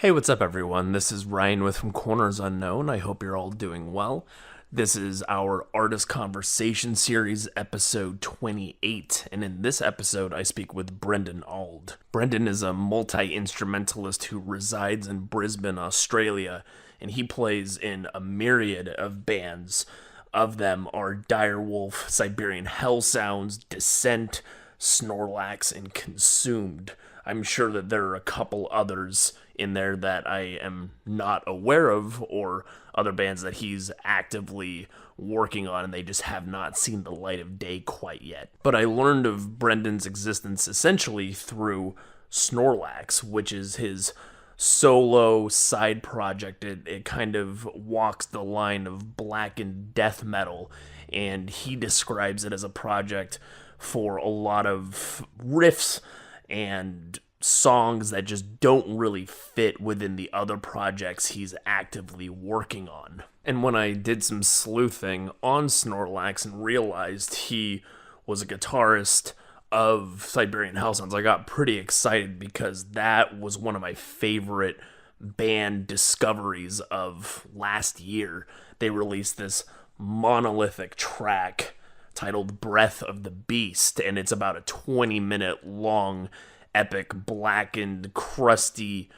Hey, what's up, everyone? This is Ryan with From Corners Unknown. I hope you're all doing well. This is our Artist Conversation Series, episode 28, and in this episode, I speak with Brendan Auld. Brendan is a multi-instrumentalist who resides in Brisbane, Australia, and he plays in a myriad of bands. Of them are Direwolf, Siberian Hell Sounds, Descent, Snorlax, and Consumed. I'm sure that there are a couple others in there that I am not aware of, or other bands that he's actively working on and they just have not seen the light of day quite yet. But I learned of Brendan's existence essentially through Snorlax, which is his solo side project. It kind of walks the line of black and death metal, and he describes it as a project for a lot of riffs and songs that just don't really fit within the other projects he's actively working on. And when I did some sleuthing on Snorlax and realized he was a guitarist of Siberian Hell Sounds, I got pretty excited because that was one of my favorite band discoveries of last year. They released this monolithic track titled Breath of the Beast, and it's about a 20-minute long epic, blackened, crusty,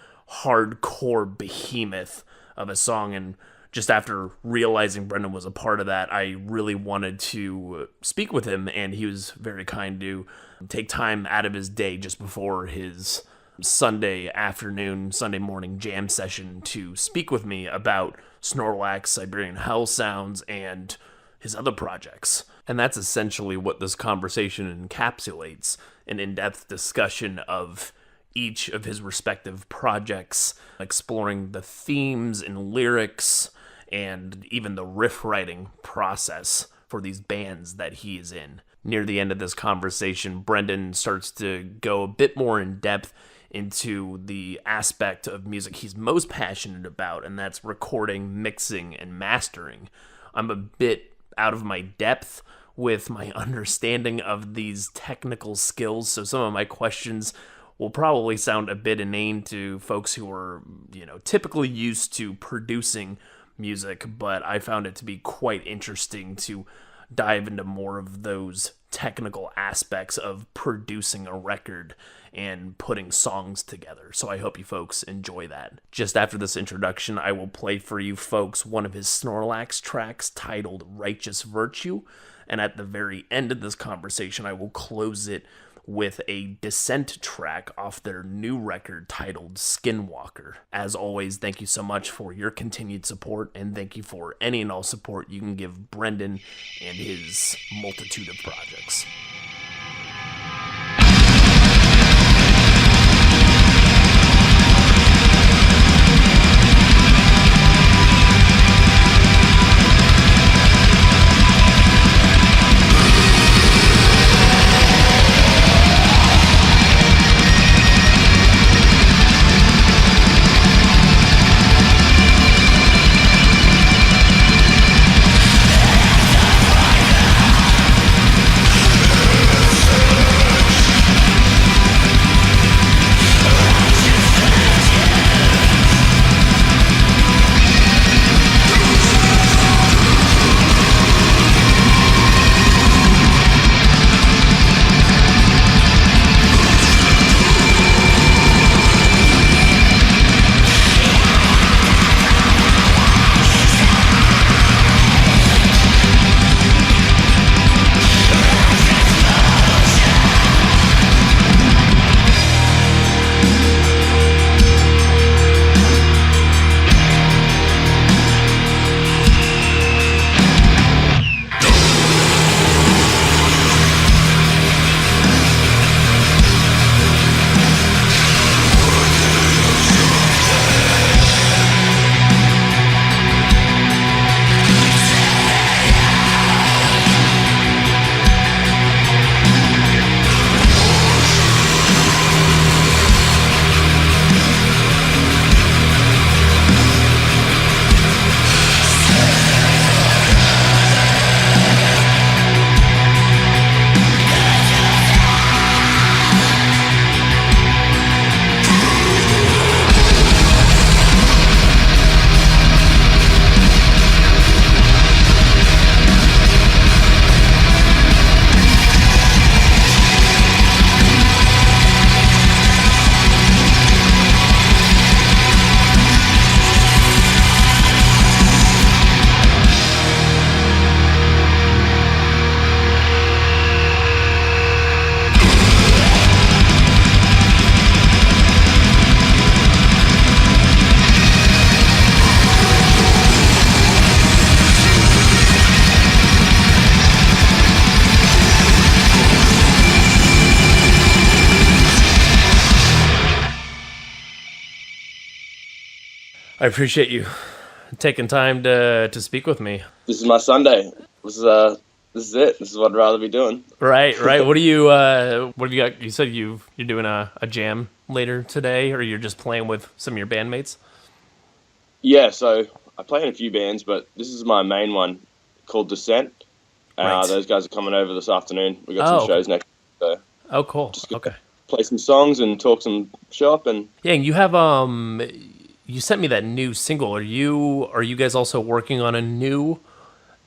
hardcore behemoth of a song. And just after realizing Brendan was a part of that, I really wanted to speak with him, and he was very kind to take time out of his day just before his Sunday morning jam session to speak with me about Snorlax, Siberian Hell Sounds, and his other projects. And that's essentially what this conversation encapsulates: an in-depth discussion of each of his respective projects, exploring the themes and lyrics and even the riff writing process for these bands that he is in. Near the end of this conversation, Brendan starts to go a bit more in depth into the aspect of music he's most passionate about, and that's recording, mixing, and mastering. I'm a bit out of my depth with my understanding of these technical skills, so some of my questions will probably sound a bit inane to folks who are, typically used to producing music, but I found it to be quite interesting to dive into more of those technical aspects of producing a record and putting songs together. So I hope you folks enjoy that. Just after this introduction, I will play for you folks one of his Snorlax tracks titled Righteous Virtue, and at the very end of this conversation, I will close it with a Descent track off their new record titled Skinwalker. As always, thank you so much for your continued support, and thank you for any and all support you can give Brendan and his multitude of projects. I appreciate you taking time to speak with me. This is my Sunday. This is it. This is what I'd rather be doing. Right, right. What have you got? You said you're doing a jam later today, or you're just playing with some of your bandmates? Yeah, so I play in a few bands, but this is my main one called Descent. Right. Those guys are coming over this afternoon. We got Oh, some shows next week, so oh, cool. just gonna Okay. play some songs and talk some shop. And Yeah, and you sent me that new single. Are you guys also working on a new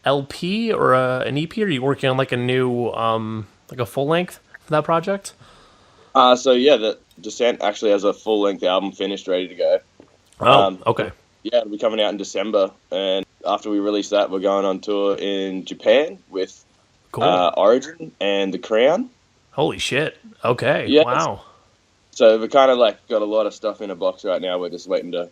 LP or an EP? Are you working on like a new like a full length for that project? so yeah, the Descent actually has a full length album finished, ready to go. Oh, Um, okay. yeah, it'll be coming out in December, and after we release that, we're going on tour in Japan with Cool. Origin and The Crown. Holy shit. Okay. Yeah, Wow. so we're kind of like got a lot of stuff in a box right now. We're just waiting to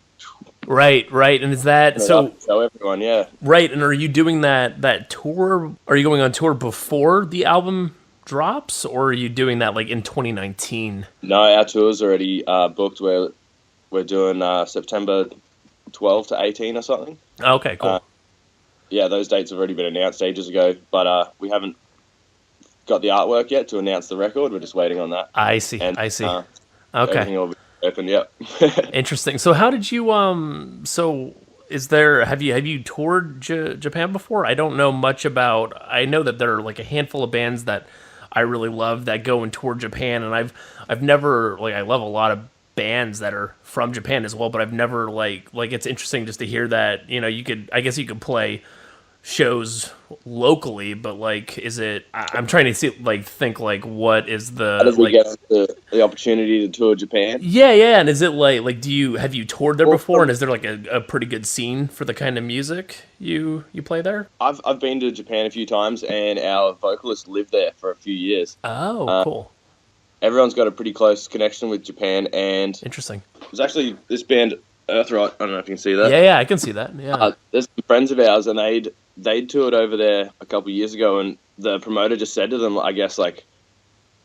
Right, right. And is that open it up so? and show everyone. Yeah. Right, and are you doing that tour? Are you going on tour before the album drops, or are you doing that like in 2019? No, our tour's already booked. We're doing September 12 to 18 or something. Okay, cool. Yeah, those dates have already been announced ages ago, but we haven't got the artwork yet to announce the record. We're just waiting on that. I see. And I see. okay, Okay, everything will be open. Yep. interesting. So, how did you So, is there have you toured Japan before? I don't know much about. I know that there are like a handful of bands that I really love that go and tour Japan, and I've never I love a lot of bands that are from Japan as well, but I've never it's interesting just to hear that I guess you could play shows locally, but is it? I'm trying to see think what is How the did we get the opportunity to tour Japan? yeah, yeah, and is it do you have you toured there Well, before, and is there a pretty good scene for the kind of music you play there? I've been to Japan a few times, and our vocalist lived there for a few years. Oh, cool, Everyone's got a pretty close connection with Japan, and interesting. there's actually this band Earthright. I don't know if you can see that. Yeah, yeah, I can see that. Yeah. There's some friends of ours, and they'd toured over there a couple of years ago, and the promoter just said to them, I guess,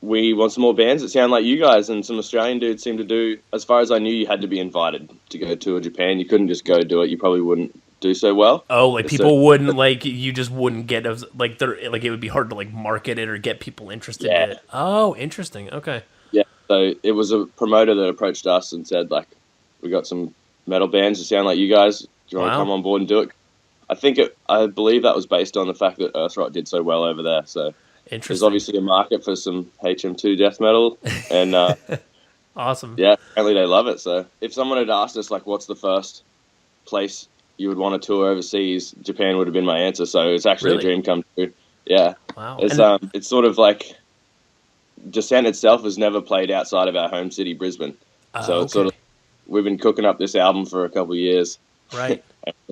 we want some more bands that sound like you guys, and some Australian dudes seem to do. As far as I knew, you had to be invited to go tour Japan. You couldn't just go do it. You probably wouldn't do so well. Oh, So, people wouldn't you just wouldn't get it would be hard to market it or get people interested in Yeah. it. Oh, interesting. Okay. yeah, so it was a promoter that approached us and said, we got some metal bands that sound like you guys. Do you want to Wow. come on board and do it? I believe that was based on the fact that Earthright did so well over there. So there's Interesting. obviously a market for some HM2 death metal, and Awesome. yeah, apparently they love it. So if someone had asked us what's the first place you would want to tour overseas, Japan would have been my answer. So it's actually Really? a dream come true. Yeah, Wow. it's sort of like Descent itself has never played outside of our home city, Brisbane. So it's sort of we've been cooking up this album for a couple of years. right.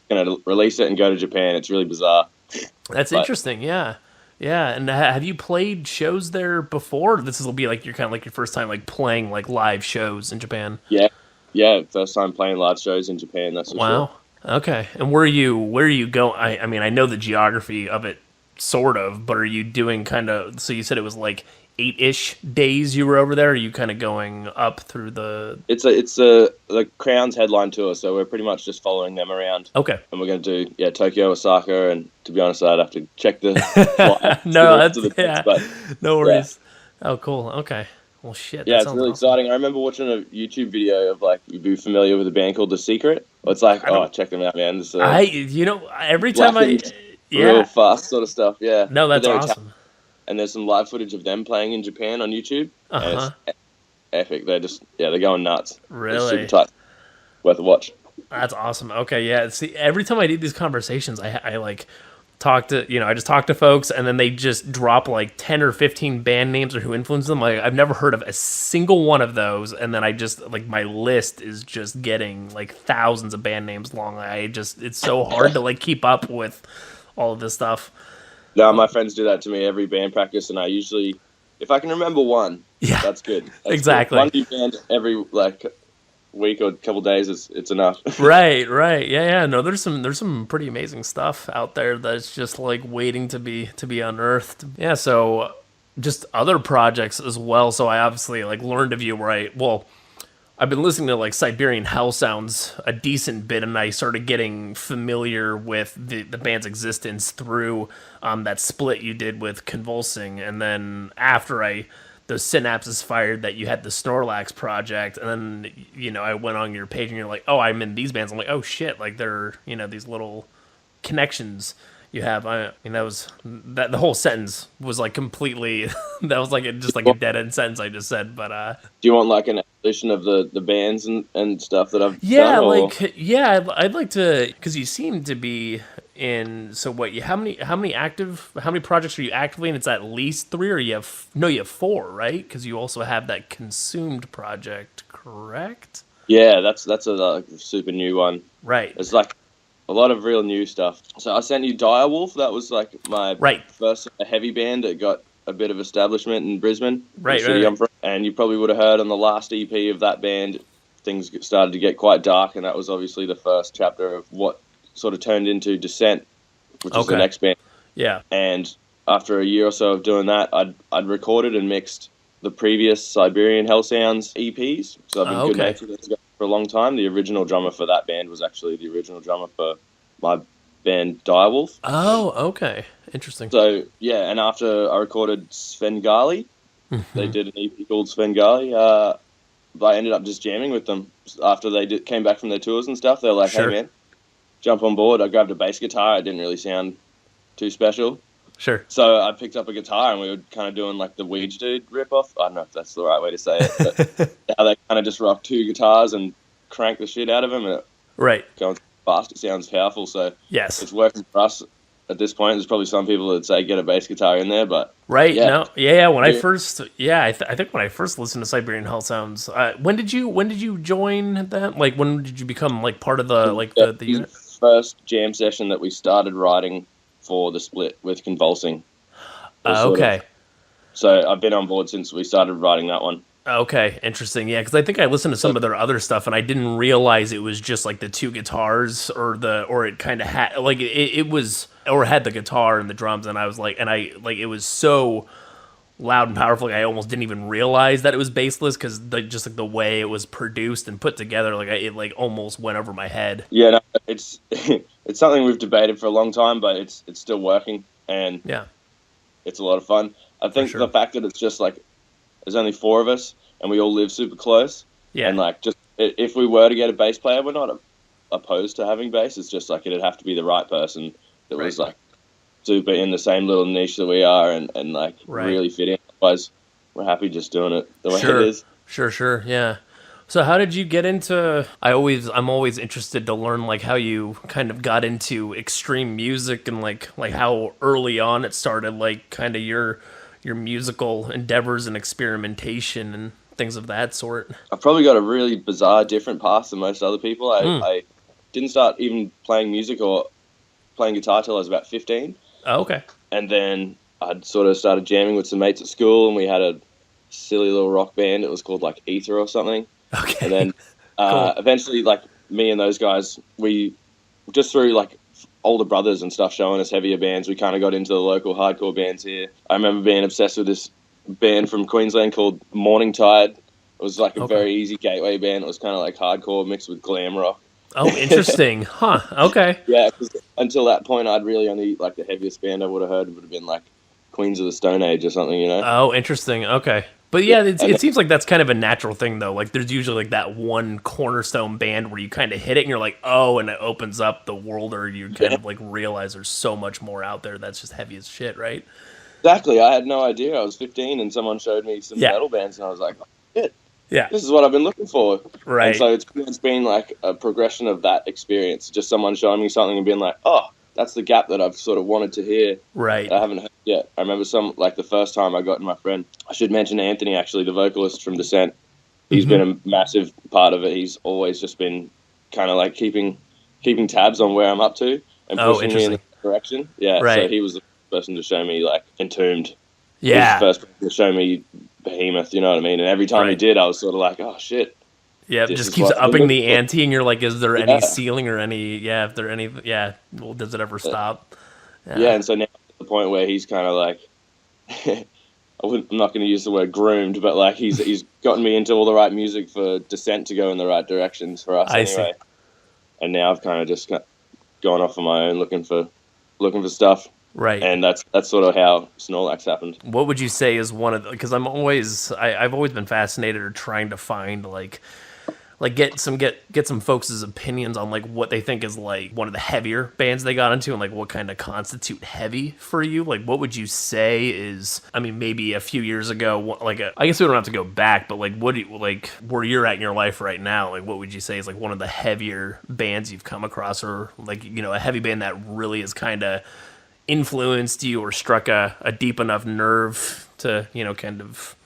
Going to release it and go to Japan. It's really bizarre. That's But- interesting. Yeah. Yeah, and have you played shows there before? This will be your kind of your first time playing live shows in Japan. Yeah, first time playing live shows in Japan. That's for Wow. sure. Okay. And where are you going? I mean, I know the geography of it sort of, but are you doing so you said it was 8-ish days you were over there? Or are you kind of going up through the It's the Crown's headline tour, so we're pretty much just following them around. Okay. And we're going to do Tokyo, Osaka, and to be honest, I'd have to check the flight No, that's to the dates, but no worries. Oh, cool. Okay. Well, shit. yeah, that it's sounds really awesome. exciting. I remember watching a YouTube video of you'd be familiar with a band called The Secret. It's check them out, man. It's Every time blackened, real yeah. fast sort of stuff. Yeah. No, But that's they're awesome. And there's some live footage of them playing in Japan on YouTube. And Uh-huh. it's epic. They're going nuts. It's Really? super tight. Worth a watch. That's awesome. Okay, yeah. See, every time I do these conversations, I talk to I just talk to folks, and then they just drop 10 or 15 band names or who influenced them. I've never heard of a single one of those, and then I just my list is just getting thousands of band names long. It's so hard to keep up with all of this stuff. No, my friends do that to me every band practice, and I usually, if I can remember one, Yeah, that's good. That's exactly. Good. One new band every week or couple days it's enough. Right. Yeah, yeah. No, there's some pretty amazing stuff out there that's just waiting to be unearthed. Yeah. So just other projects as well. So I obviously learned of you I've been listening to like Siberian Hell Sounds a decent bit, and I started getting familiar with the band's existence through that split you did with Convulsing, and then after those synapses fired that you had the Snorlax project, and then I went on your page and you're like, oh, I'm in these bands. I'm like, oh shit, like they're these little connections you have. I mean, that the whole sentence was like completely that was like just like a dead end sentence I just said. But Do you want like an evolution of the bands and stuff that I've yeah, done? Or? like yeah, I'd like to, because you seem to be in. So what? How many projects are you actively in? It's at least 3, or you have 4, right? Because you also have that Consumed project, correct? Yeah, that's a super new one. Right. It's like a lot of real new stuff. So I sent you Direwolf. That was like my first heavy band that got a bit of establishment in Brisbane. Right, the city I'm from. And you probably would have heard on the last EP of that band, things started to get quite dark, and that was obviously the first chapter of what sort of turned into Descent, which is the next band. Yeah. And after a year or so of doing that, I'd recorded and mixed the previous Siberian Hell Sounds EPs. So I've been good mates with those guys for a long time. The original drummer for that band was actually the original drummer for my band Direwolf. Oh, okay. Interesting. So, yeah, and after I recorded Svengali, they did an EP called Svengali, I ended up just jamming with them. After they came back from their tours and stuff, they were like, hey, man, jump on board. I grabbed a bass guitar. It didn't really sound too special. Sure. So I picked up a guitar, and we were kind of doing like the Weege Dude rip-off. I don't know if that's the right way to say it, but how they kind of just rock 2 guitars and crank the shit out of them, and it going fast. It sounds powerful, so yes, it's working for us at this point. There's probably some people that say get a bass guitar in there, but When I think when I first listened to Siberian Hell Sounds, when did you join that? Like, when did you become like part of the the unit? First jam session that we started writing for the split with Convulsing. Okay. So I've been on board since we started writing that one. Okay, interesting. Yeah, because I think I listened to some of their other stuff, and I didn't realize it was just like the 2 guitars, or it kind of had like it was, or had the guitar and the drums, and I was like, it was so loud and powerful, like I almost didn't even realize that it was bassless, because just like the way it was produced and put together, like it like almost went over my head. Yeah, no, it's it's something we've debated for a long time, but it's still working, and it's a lot of fun. I think the fact that it's just like there's only 4 of us and we all live super close, and like just if we were to get a bass player, we're not opposed to having bass. It's just like it'd have to be the right person that was like super in the same little niche that we are, and like really fit in. Otherwise, we're happy just doing it the way it is. Sure, yeah. So how did you get into? I'm always interested to learn like how you kind of got into extreme music, and like how early on it started, like kind of your musical endeavors and experimentation and things of that sort. I've probably got a really bizarre, different path than most other people. I didn't start even playing music or playing guitar till I was about 15. Oh, okay. And then I'd sort of started jamming with some mates at school, and we had a silly little rock band. It was called like Ether or something. Okay. And then eventually, like me and those guys, we just through like older brothers and stuff showing us heavier bands, we kind of got into the local hardcore bands here. I remember being obsessed with this band from Queensland called Morning Tide. It was like a very easy gateway band. It was kind of like hardcore mixed with glam rock. Oh, interesting. Huh. Okay. Yeah, because until that point, I'd really only, like, the heaviest band I would have heard would have been, like, Queens of the Stone Age or something, you know? Oh, interesting. Okay. But yeah, it seems like that's kind of a natural thing, though. Like, there's usually, like, that one cornerstone band where you kind of hit it and you're like, oh, and it opens up the world, or you kind of, like, realize there's so much more out there that's just heavy as shit, right? Exactly. I had no idea. I was 15 and someone showed me some metal bands, and I was like, oh, shit. Yeah. This is what I've been looking for. Right. And so it's been like a progression of that experience. Just someone showing me something and being like, oh, that's the gap that I've sort of wanted to hear. Right. That I haven't heard yet. I remember the first time I got my friend, I should mention Anthony, actually, the vocalist from Descent. He's been a massive part of it. He's always just been kind of like keeping tabs on where I'm up to and pushing me in the direction. Yeah. Right. So he was the person to show me like Entombed. Yeah. He was the first person to show me Behemoth, you know what I mean? And every time he did, I was sort of like, oh, shit. Yeah, it just keeps upping the ante, and you're like, is there any ceiling or any, well, does it ever stop? Yeah, and so now at the point where he's kind of like, I'm not going to use the word groomed, but like he's gotten me into all the right music for Descent to go in the right directions for us I see. anyway. And now I've kind of just gone off on my own looking for stuff. Right. And that's sort of how Snorlax happened. What would you say is one of the, because I've always been fascinated or trying to find get some folks' opinions on like what they think is like one of the heavier bands they got into and like what kind of constitute heavy for you. Like what would you say is, I mean, maybe a few years ago, I guess we don't have to go back, but like what do you, like where you're at in your life right now, like what would you say is like one of the heavier bands you've come across, or like, you know, a heavy band that really is kind of influenced you or struck a deep enough nerve to, you know, kind of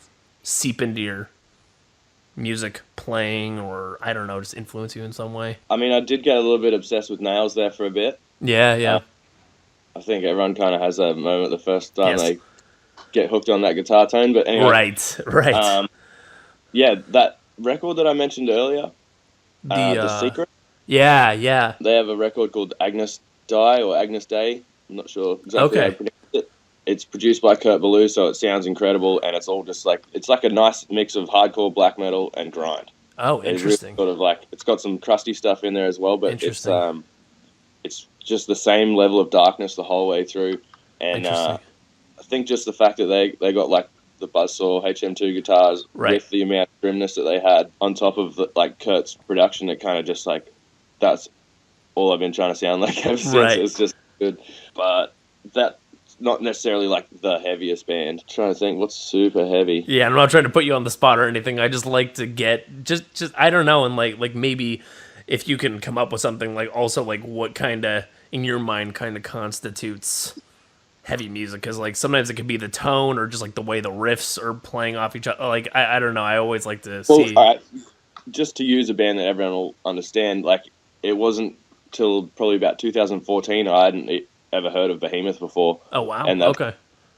seep into your music playing, or I don't know, just influence you in some way? I mean, I did get a little bit obsessed with Nails there for a bit. Yeah. I think everyone kind of has that moment the first time they get hooked on that guitar tone. But anyway, right. Yeah, that record that I mentioned earlier, The Secret. Yeah. They have a record called Agnes Die or Agnes Day. I'm not sure exactly how to pronounce it. It's produced by Kurt Ballou, so it sounds incredible, and it's all just like, it's like a nice mix of hardcore black metal and grind. Oh, interesting. It's really sort of like, it's got some crusty stuff in there as well, but it's just the same level of darkness the whole way through. And I think just the fact that they got like the Buzzsaw HM2 guitars with the amount of grimness that they had on top of like Kurt's production, it kind of just like, that's all I've been trying to sound like ever since. It's just good. But that's not necessarily like the heaviest band. I'm trying to think what's super heavy. Yeah, I'm not trying to put you on the spot or anything. I just like to get just I don't know, and like maybe if you can come up with something like also like what kind of in your mind kind of constitutes heavy music, because like sometimes it could be the tone or just like the way the riffs are playing off each other. Like I don't know. I always like to see. All right. Just to use a band that everyone will understand, like it wasn't till probably about 2014 I hadn't ever heard of Behemoth before. Oh wow! And okay.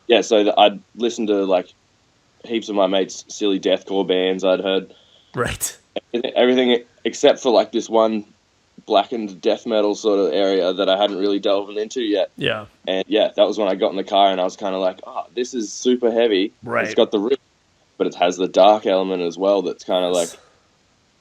Yeah, so I'd listened to like heaps of my mates' silly deathcore bands. I'd heard everything except for like this one blackened death metal sort of area that I hadn't really delved into yet. Yeah. And yeah, that was when I got in the car and I was kind of like, oh, this is super heavy. Right. It's got the riff, but it has the dark element as well. That's kind of like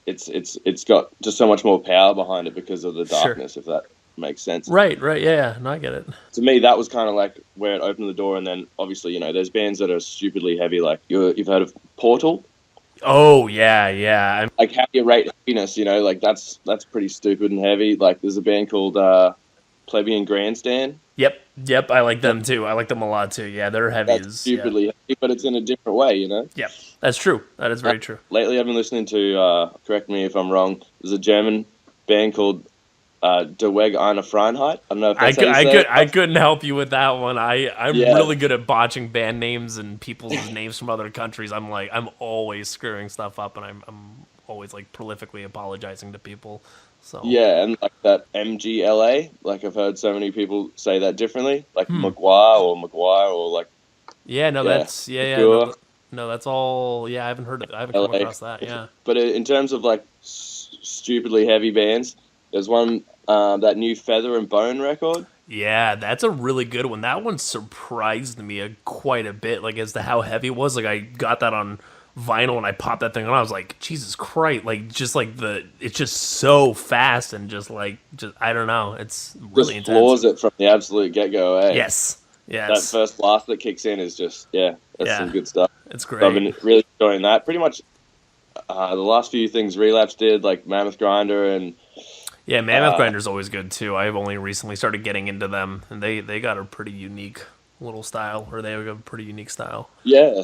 it's got just so much more power behind it because of the darkness. If that makes sense. Right. Yeah. No, I get it. To me, that was kind of like where it opened the door, and then obviously, you know, there's bands that are stupidly heavy, like you've heard of Portal. Oh yeah. Like how you rate heaviness, you know, like that's pretty stupid and heavy. Like there's a band called Plebeian Grandstand. Yep. I like them too. I like them a lot too. Yeah, they're heavy. That's stupidly heavy, but it's in a different way, you know. Yep, that's true. That is very true. Lately, I've been listening to. Correct me if I'm wrong. There's a German band called Der Weg einer Freiheit. I don't know if that's how you say it. I couldn't help you with that one. I'm really good at botching band names and people's names from other countries. I'm always screwing stuff up, and I'm always like prolifically apologizing to people. So yeah, and like that MGLA, like I've heard so many people say that differently, like Maguire or like. Yeah, no, that's no, that's all. Yeah, I haven't heard it. I haven't come across that. Yeah, but in terms of like stupidly heavy bands, there's one that new Feather and Bone record. Yeah, that's a really good one. That one surprised me quite a bit, like as to how heavy it was. Like I got that on vinyl and I popped that thing on. I was like, Jesus Christ! Like just like it's just so fast and just I don't know. It's really just intense. Floors it from the absolute get go. Eh? Yes. That first blast that kicks in is just that's some good stuff. It's great. So I've been really enjoying that. Pretty much the last few things Relapse did, like Mammoth Grinder and. Yeah, Mammoth Grinder's always good too. I've only recently started getting into them, and they got a pretty unique little style, or they have a pretty unique style. Yeah,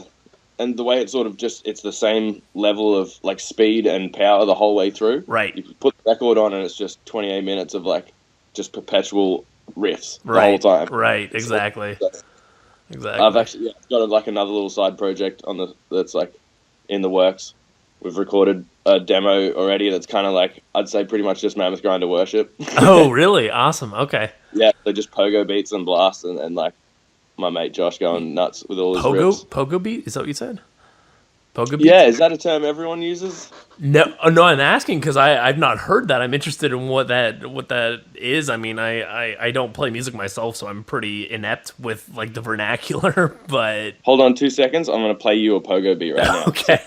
and the way it's sort of it's the same level of like speed and power the whole way through. Right. You put the record on, and it's just 28 minutes of like just perpetual riffs the whole time. Right. Exactly. Exactly. I've actually got like another little side project that's like in the works. We've recorded a demo already that's kind of like, I'd say pretty much just Mammoth Grinder worship. Oh, really? Awesome. Okay. Yeah, so just pogo beats and blasts and like my mate Josh going nuts with all his riffs. Pogo beat? Is that what you said? Pogo beats? Yeah, is that a term everyone uses? No, no, I'm asking because I've not heard that. I'm interested in what that is. I mean, I don't play music myself, so I'm pretty inept with like the vernacular. But Hold on 2 seconds. I'm gonna play you a pogo beat right now. okay,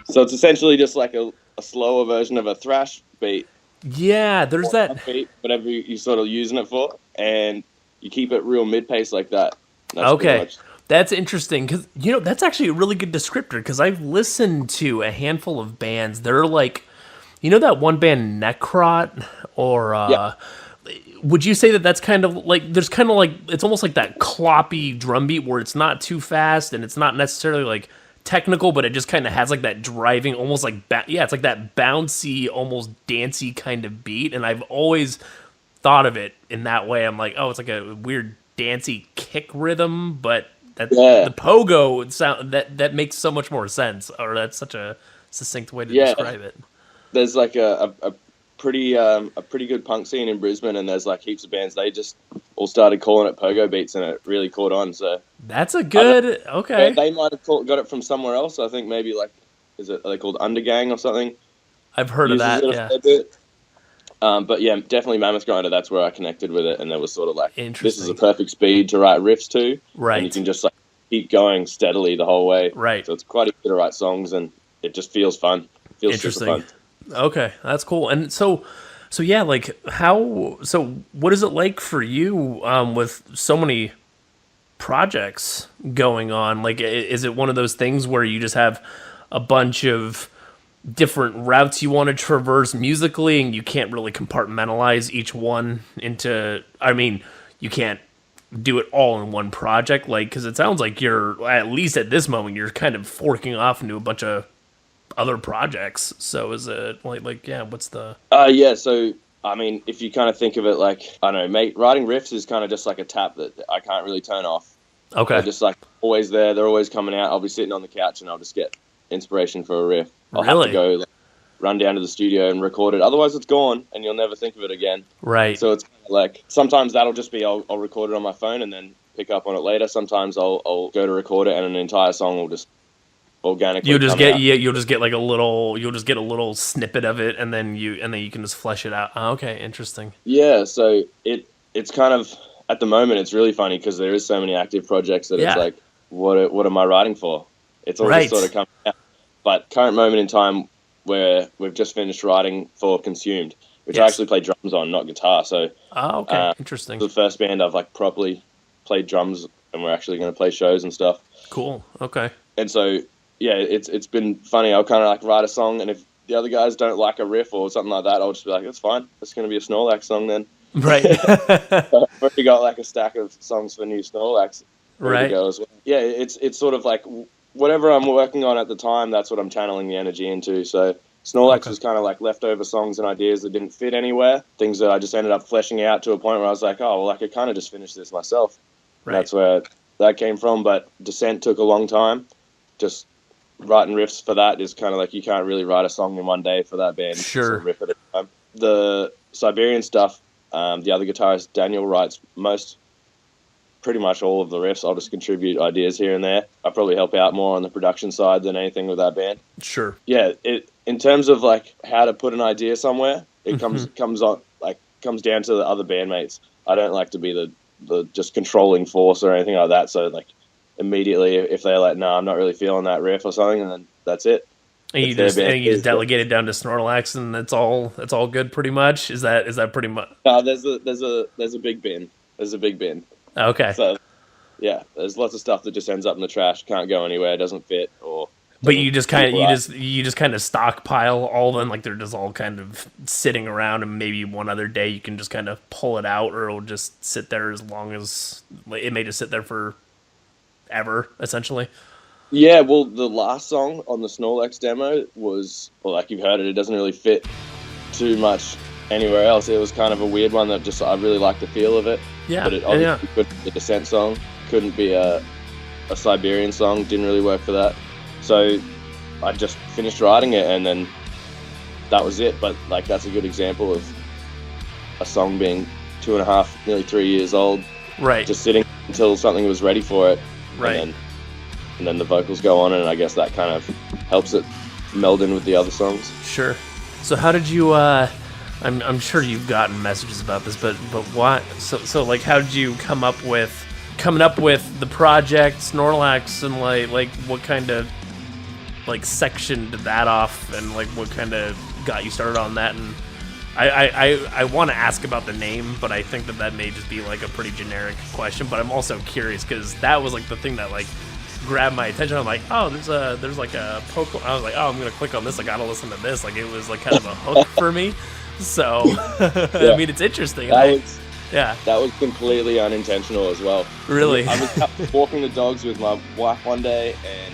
So it's essentially just like a slower version of a thrash beat. yeah, there's that. Beat, whatever you're sort of using it for, and you keep it real mid-pace like that. That's pretty Okay, much. that's interesting because that's actually a really good descriptor because I've listened to a handful of bands. They're like, that one band Necrot or. Yeah. Would you say that that's kind of like there's kind of like it's almost like that cloppy drum beat where it's not too fast and it's not necessarily like technical, but it just kind of has like that driving, almost like it's like that bouncy, almost dancey kind of beat. And I've always thought of it in that way. I'm like, oh, it's like a weird dancey kick rhythm, but that's the pogo sound that makes so much more sense, or that's such a succinct way to describe it. There's like a pretty good punk scene in Brisbane, and there's like heaps of bands. They just all started calling it pogo beats, and it really caught on. So that's a good okay. They might have got it from somewhere else. I think maybe like are they called Undergang or something? I've heard of that. Yeah. But yeah, definitely Mammoth Grinder. That's where I connected with it, and there was sort of like this is a perfect speed to write riffs to, right? And you can just like keep going steadily the whole way, right? So it's quite easy to write songs, and it just feels fun. It feels interesting. Super fun. Okay, that's cool. And so yeah, like what is it like for you with so many projects going on? Like, is it one of those things where you just have a bunch of different routes you want to traverse musically and you can't really compartmentalize each one into, I mean, you can't do it all in one project, like, because it sounds like you're, at least at this moment, you're kind of forking off into a bunch of other projects. So is it like yeah, what's the yeah, so I mean, if you kind of think of it like, I don't know, writing riffs is kind of just like a tap that I can't really turn off. Okay. They're just like always there, they're always coming out. I'll be sitting on the couch and I'll just get inspiration for a riff. I'll have to go run down to the studio and record it, otherwise it's gone and you'll never think of it again. Right. So it's kind of like sometimes that'll just be I'll record it on my phone and then pick up on it later. Sometimes I'll go to record it and an entire song will just organically you'll just get like a little snippet of it and then you can just flesh it out. Oh, okay, interesting. Yeah, so it's kind of at the moment it's really funny because there is so many active projects that it's like what am I writing for? It's all just sort of coming out. But current moment in time where we've just finished writing for Consumed, which I actually play drums on, not guitar. So interesting. The first band I've like properly played drums and we're actually going to play shows and stuff. Cool. Okay. And so yeah, it's been funny. I'll kind of like write a song, and if the other guys don't like a riff or something like that, I'll just be like, "That's fine. It's going to be a Snorlax song then." Right. I've already got like a stack of songs for new Snorlax ready to go as well. Yeah, it's sort of like whatever I'm working on at the time. That's what I'm channeling the energy into. So Snorlax was kind of like leftover songs and ideas that didn't fit anywhere. Things that I just ended up fleshing out to a point where I was like, "Oh, well, I could kind of just finish this myself." Right. That's where that came from. But Descent took a long time. Just writing riffs for that is kind of like you can't really write a song in one day for that band. Sure. It's a riff at a time. The Siberian stuff, the other guitarist Daniel writes pretty much all of the riffs. I'll just contribute ideas here and there. I probably help out more on the production side than anything with that band. Sure. Yeah, in terms of like how to put an idea somewhere, it comes down to the other bandmates. I don't like to be the just controlling force or anything like that. So like immediately if they're like, no, I'm not really feeling that riff or something, and then that's it. And you just delegate it down to Snorlax, and that's all good pretty much. Is that pretty much? No, there's a big bin. There's a big bin. Okay. So yeah, there's lots of stuff that just ends up in the trash, can't go anywhere, doesn't fit, or. But you just kind of stockpile all of them, like they're just all kind of sitting around, and maybe one other day you can just kind of pull it out, or it'll just sit there as long as it may just sit there for ever, essentially. Yeah, well, the last song on the Snorlax demo was, well, like you've heard it doesn't really fit too much anywhere else. It was kind of a weird one that just I really liked the feel of it. Yeah, but it obviously couldn't be a Descent song, couldn't be a Siberian song, didn't really work for that. So I just finished writing it and then that was it. But like that's a good example of a song being 2.5, nearly 3 years old, Right. just sitting until something was ready for it, Right. and then the vocals go on, and I guess that kind of helps it meld in with the other songs. Sure. So how did you? I'm sure you've gotten messages about this, but what? So like, how did you coming up with the project Snorlax, and like what kind of like section did that off, and like what kind of got you started on that? And I want to ask about the name, but I think that may just be like a pretty generic question. But I'm also curious because that was like the thing that like grabbed my attention. I'm like, oh, there's like a Pokemon. I was like, oh, I'm gonna click on this. I gotta listen to this. Like it was like kind of a hook for me. So Yeah. I mean, it's interesting. That was completely unintentional as well. Really? I was walking the dogs with my wife one day, and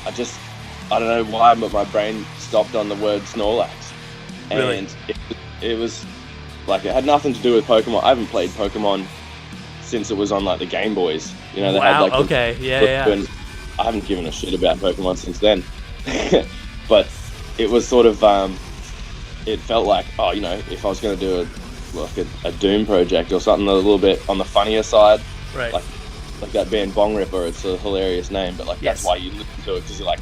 I don't know why, but my brain stopped on the word Snorlax. And Really? it was like, it had nothing to do with Pokemon. I haven't played Pokemon since it was on like the Game Boys. You know, they Wow. had like Okay. Yeah. and I haven't given a shit about Pokemon since then. But it was sort of, it felt like, oh, you know, if I was going to do a Doom project or something a little bit on the funnier side, Right. like that band Bong Ripper, it's a hilarious name, but like Yes. that's why you listen to it, because you're like,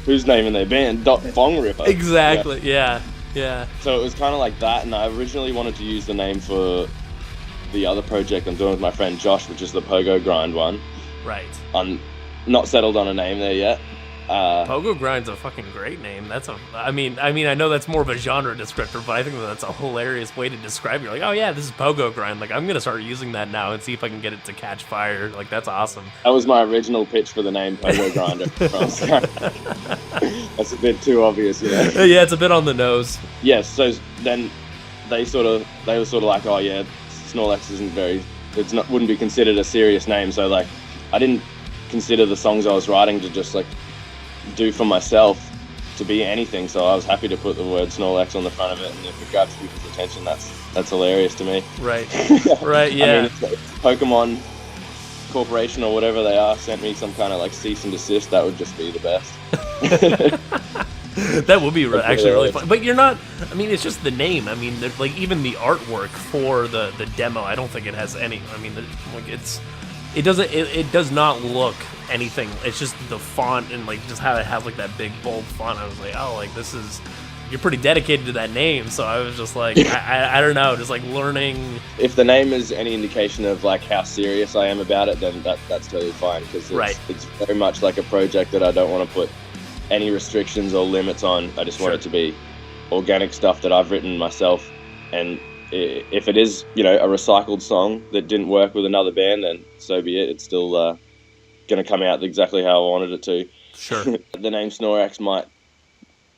who's naming their band Bong Ripper? Exactly. Yeah. So it was kind of like that, and I originally wanted to use the name for the other project I'm doing with my friend Josh, which is the Pogo Grind one. Right. I'm not settled on a name there yet. Pogo Grind's a fucking great name. I mean, I know that's more of a genre descriptor, but I think that's a hilarious way to describe it. You're like, oh yeah, this is Pogo Grind. Like, I'm gonna start using that now and see if I can get it to catch fire. Like, that's awesome. That was my original pitch for the name Pogo Grinder. That's a bit too obvious, you know. Yeah, it's a bit on the nose. Yes, so then they were sort of like, oh yeah, Snorlax wouldn't be considered a serious name. So like, I didn't consider the songs I was writing to just like do for myself to be anything. So I was happy to put the word Snorlax on the front of it, and if it grabs people's attention, that's hilarious to me. Right. Right. Yeah. I mean, if Pokemon Corporation or whatever they are sent me some kind of like cease and desist, that would just be the best. That would be actually really fun. But you're not. I mean, it's just the name. I mean, like even the artwork for the demo, I don't think it has any. I mean, it does not look anything. It's just the font and like just how it has like that big bold font. I was like, oh, like you're pretty dedicated to that name. So I was just like, I don't know, just like learning. If the name is any indication of like how serious I am about it, then that's totally fine, because it's very much like a project that I don't want to put any restrictions or limits on. I just want it to be organic stuff that I've written myself, and if it is, you know, a recycled song that didn't work with another band, then so be it. It's still going to come out exactly how I wanted it to. Sure. The name Snorlax might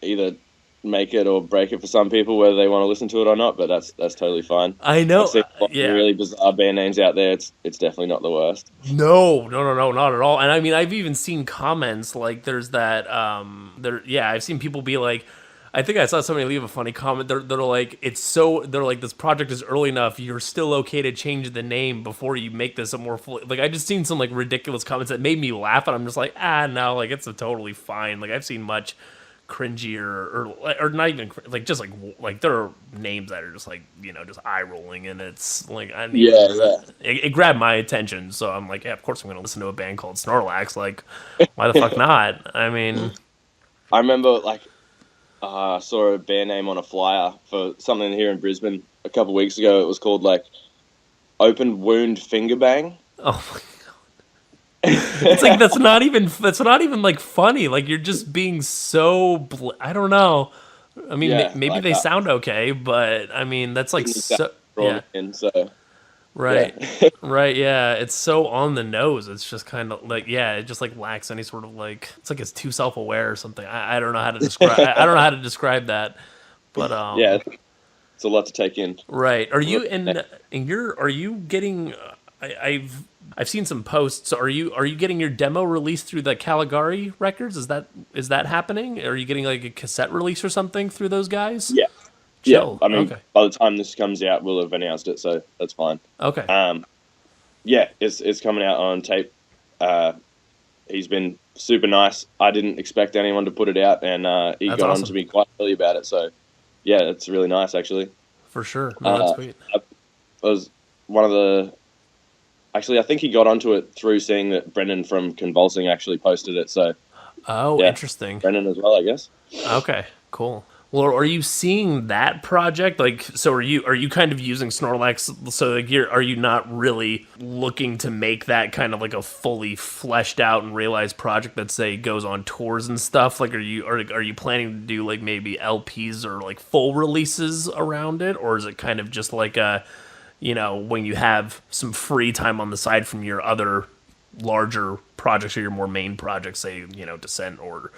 either make it or break it for some people, whether they want to listen to it or not, but that's totally fine. I know. I've seen a lot of really bizarre band names out there. It's definitely not the worst. No, not at all. And I mean, I've even seen comments like there's that. I've seen people be like, I think I saw somebody leave a funny comment. They're like, they're like, this project is early enough. You're still okay to change the name before you make this a more fully. Like, I just seen some like ridiculous comments that made me laugh, and I'm just like, no, like it's a totally fine. Like I've seen much cringier or not even like just like there are names that are just like, you know, just eye rolling, and it's like it grabbed my attention, so I'm like, yeah, of course I'm gonna listen to a band called Snorlax. Like, why the fuck not? I mean, I remember like I saw a band name on a flyer for something here in Brisbane a couple of weeks ago. It was called like Open Wound Finger Bang. Oh my god. It's like that's not even like funny. Like you're just being so I don't know. I mean, maybe like they sound okay, but I mean that's like so right. Right, yeah. It's so on the nose. It's just kind of like, yeah, it just like lacks any sort of like, it's like it's too self-aware or something. I don't know how to describe. I don't know how to describe that. But yeah, it's a lot to take in. Right. Are you are you getting? I've seen some posts. Are you getting your demo released through the Caligari Records? Is that happening? Are you getting like a cassette release or something through those guys? Yeah. Chill. Yeah, I mean, by the time this comes out, we'll have announced it, so that's fine. Okay. Yeah, it's coming out on tape. He's been super nice. I didn't expect anyone to put it out, and he That's got on to awesome. me quite early about it. So, yeah, it's really nice actually. For sure. No, that's sweet. I was one of the. Actually, I think he got onto it through seeing that Brendan from Convulsing actually posted it. So, Oh, yeah, interesting. Brendan as well, I guess. Okay, cool. Well, are you seeing that project like? So are you kind of using Snorlax? So like, are you not really looking to make that kind of like a fully fleshed out and realized project that say goes on tours and stuff? Like, are you planning to do like maybe LPs or like full releases around it, or is it kind of just like a, when you have some free time on the side from your other larger projects or your more main projects, say Descent or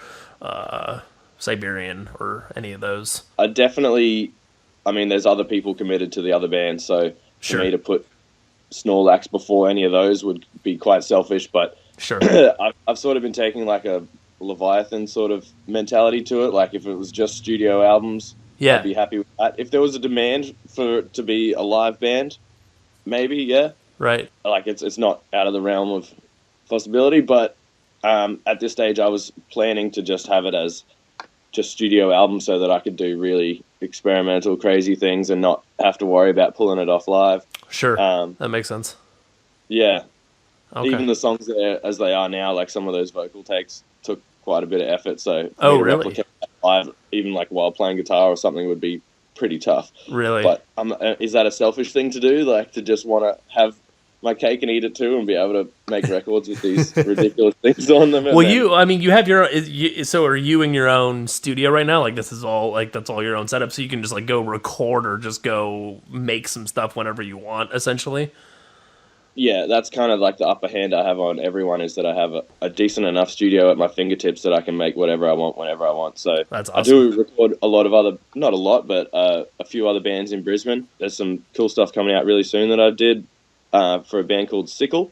Siberian or any of those? I definitely. I mean, there's other people committed to the other bands, so for Sure, me to put Snorlax before any of those would be quite selfish. But sure. I've sort of been taking like a Leviathan sort of mentality to it. Like if it was just studio albums, I'd Yeah, be happy with that. If there was a demand for it to be a live band, maybe yeah. right. Like it's not out of the realm of possibility. But at this stage, I was planning to just have it as just studio albums so that I could do really experimental, crazy things and not have to worry about pulling it off live. Sure, Um, that makes sense. yeah, Okay. even the songs there as they are now, like some of those vocal takes took quite a bit of effort. So for Oh, me to really? replicate that live, even like while playing guitar or something, would be pretty tough. Really? But is that a selfish thing to do? Like to just want to have my cake and eat it too, and be able to make records with these ridiculous things on them? And Well, then, I mean, you have your. So, are you in your own studio right now? Like, this is all like that's all your own setup, so you can just like go record or just go make some stuff whenever you want, essentially. yeah, that's kind of like the upper hand I have on everyone is that I have a decent enough studio at my fingertips that I can make whatever I want whenever I want. So That's I awesome. do record a lot of other, not a lot, but a few other bands in Brisbane. There's some cool stuff coming out really soon that I did for a band called Sickle,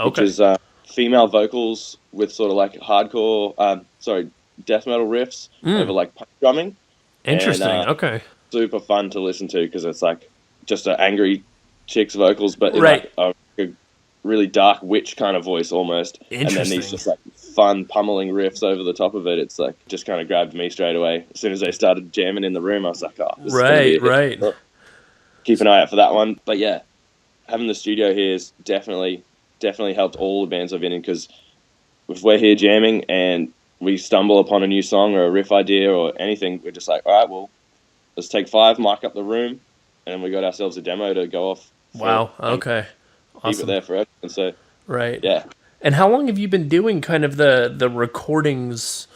which Okay. is female vocals with sort of like hardcore, death metal riffs over like punk drumming, and Interesting. Okay. super fun to listen to because it's like just an angry chick's vocals, but in Right. like a really dark witch kind of voice almost, and then these Interesting. just like fun pummeling riffs over the top of it. It's like just kind of grabbed me straight away. As soon as they started jamming in the room, I was like, "Oh, this is going to be a Right. hit." Right. Keep an eye out for that one. But yeah, having the studio here has definitely helped all the bands I've been in because if we're here jamming and we stumble upon a new song or a riff idea or anything, we're just like, all right, well, let's take 5, mic up the room, and we got ourselves a demo to go off. Wow. And Okay. keep it Awesome. there forever. And so, Right. yeah, And how long have you been doing kind of the recordings,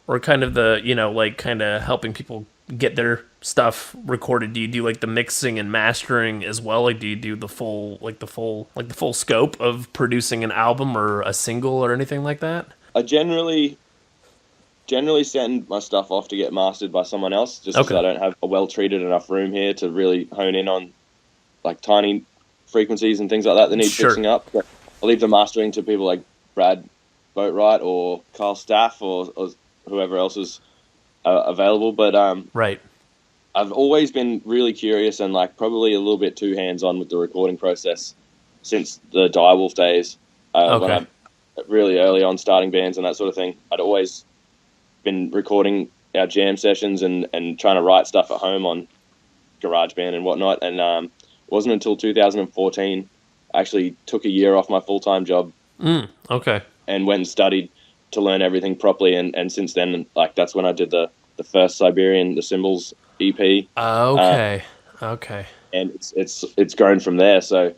or kind of the like kind of helping people get their stuff recorded? Do you do like the mixing and mastering as well? Like, do you do the full scope of producing an album or a single or anything like that? I generally send my stuff off to get mastered by someone else, just because Okay. I don't have a well treated enough room here to really hone in on like tiny frequencies and things like that need Sure. fixing up. But I leave the mastering to people like Brad Boatwright or Carl Staff or whoever else is available. But Right. I've always been really curious and like probably a little bit too hands on with the recording process since the Direwolf days. When Okay. I'm really early on starting bands and that sort of thing, I'd always been recording our jam sessions and trying to write stuff at home on GarageBand and whatnot. And it wasn't until 2014 I actually took a year off my full-time job Okay. and went and studied to learn everything properly. And since then, like that's when I did the first Siberian, the Symbols EP, Okay. Okay. and it's grown from there. So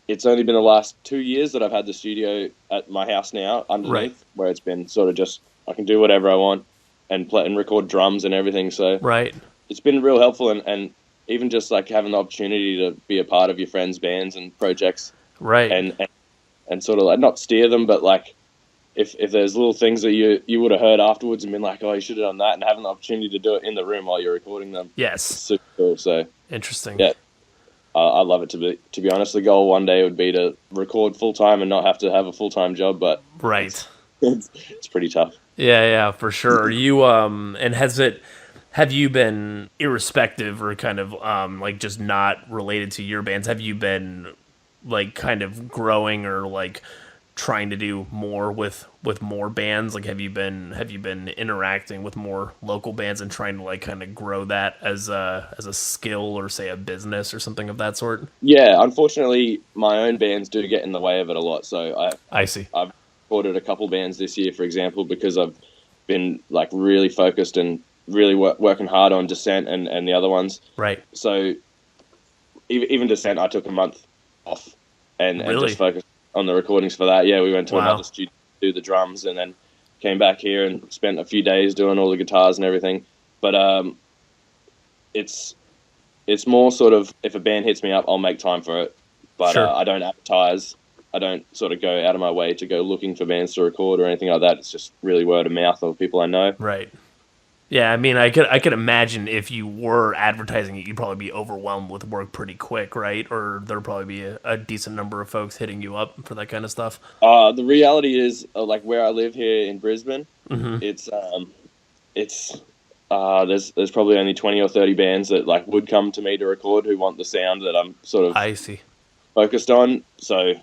it's only been the last 2 years that I've had the studio at my house now underneath, Right. where it's been sort of just I can do whatever I want and play and record drums and everything. So Right. it's been real helpful, and even just like having the opportunity to be a part of your friends' bands and projects Right. and sort of like not steer them, but like if there's little things that you would have heard afterwards and been like, oh, you should have done that, and having the opportunity to do it in the room while you're recording them, it's Yes. super cool. So Interesting. yeah, I love it. To be honest, the goal one day would be to record full time and not have to have a full time job, but Right. it's pretty tough. Yeah, yeah, for sure. You and have you been, irrespective or kind of like just not related to your bands, have you been like kind of growing or like trying to do more with more bands? Like, have you been interacting with more local bands and trying to like kind of grow that as a skill or say a business or something of that sort? Yeah, unfortunately, my own bands do get in the way of it a lot. So I see. I've recorded a couple bands this year, for example, because I've been like really focused and really working hard on Descent and the other ones. Right. So even Descent, I took a month off and just focused on the recordings for that. Yeah, we went to another studio to do the drums and then came back here and spent a few days doing all the guitars and everything. But it's more sort of, if a band hits me up, I'll make time for it. But Sure. I don't advertise. I don't sort of go out of my way to go looking for bands to record or anything like that. It's just really word of mouth of people I know. Right. Yeah, I mean, I could imagine if you were advertising it, you'd probably be overwhelmed with work pretty quick, right? Or there'd probably be a decent number of folks hitting you up for that kind of stuff. The reality is, like where I live here in Brisbane, it's there's probably only 20 or 30 bands that like would come to me to record who want the sound that I'm sort of I see. focused on. So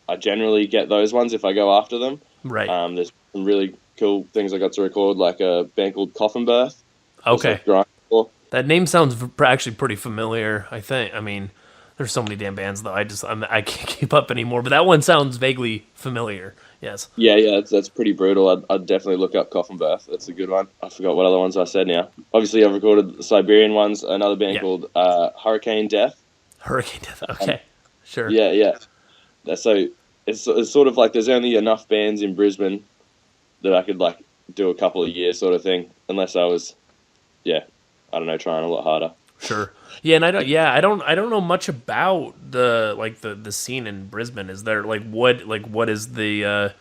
I generally get those ones if I go after them. Right. There's some really cool things I got to record, like a band called Coffin Birth. Okay. That name sounds actually pretty familiar, I think. I mean, there's so many damn bands, though. I can't keep up anymore, but that one sounds vaguely familiar. Yes. Yeah, that's pretty brutal. I'd definitely look up Coffin Birth. That's a good one. I forgot what other ones I said now. Obviously, I've recorded the Siberian ones, another band called Hurricane Death. Hurricane Death, okay. Sure. Yeah. So it's sort of like there's only enough bands in Brisbane that I could like do a couple of years sort of thing, unless I was, I don't know, trying a lot harder. Sure. Yeah, and I don't know much about the scene in Brisbane. Is there what is the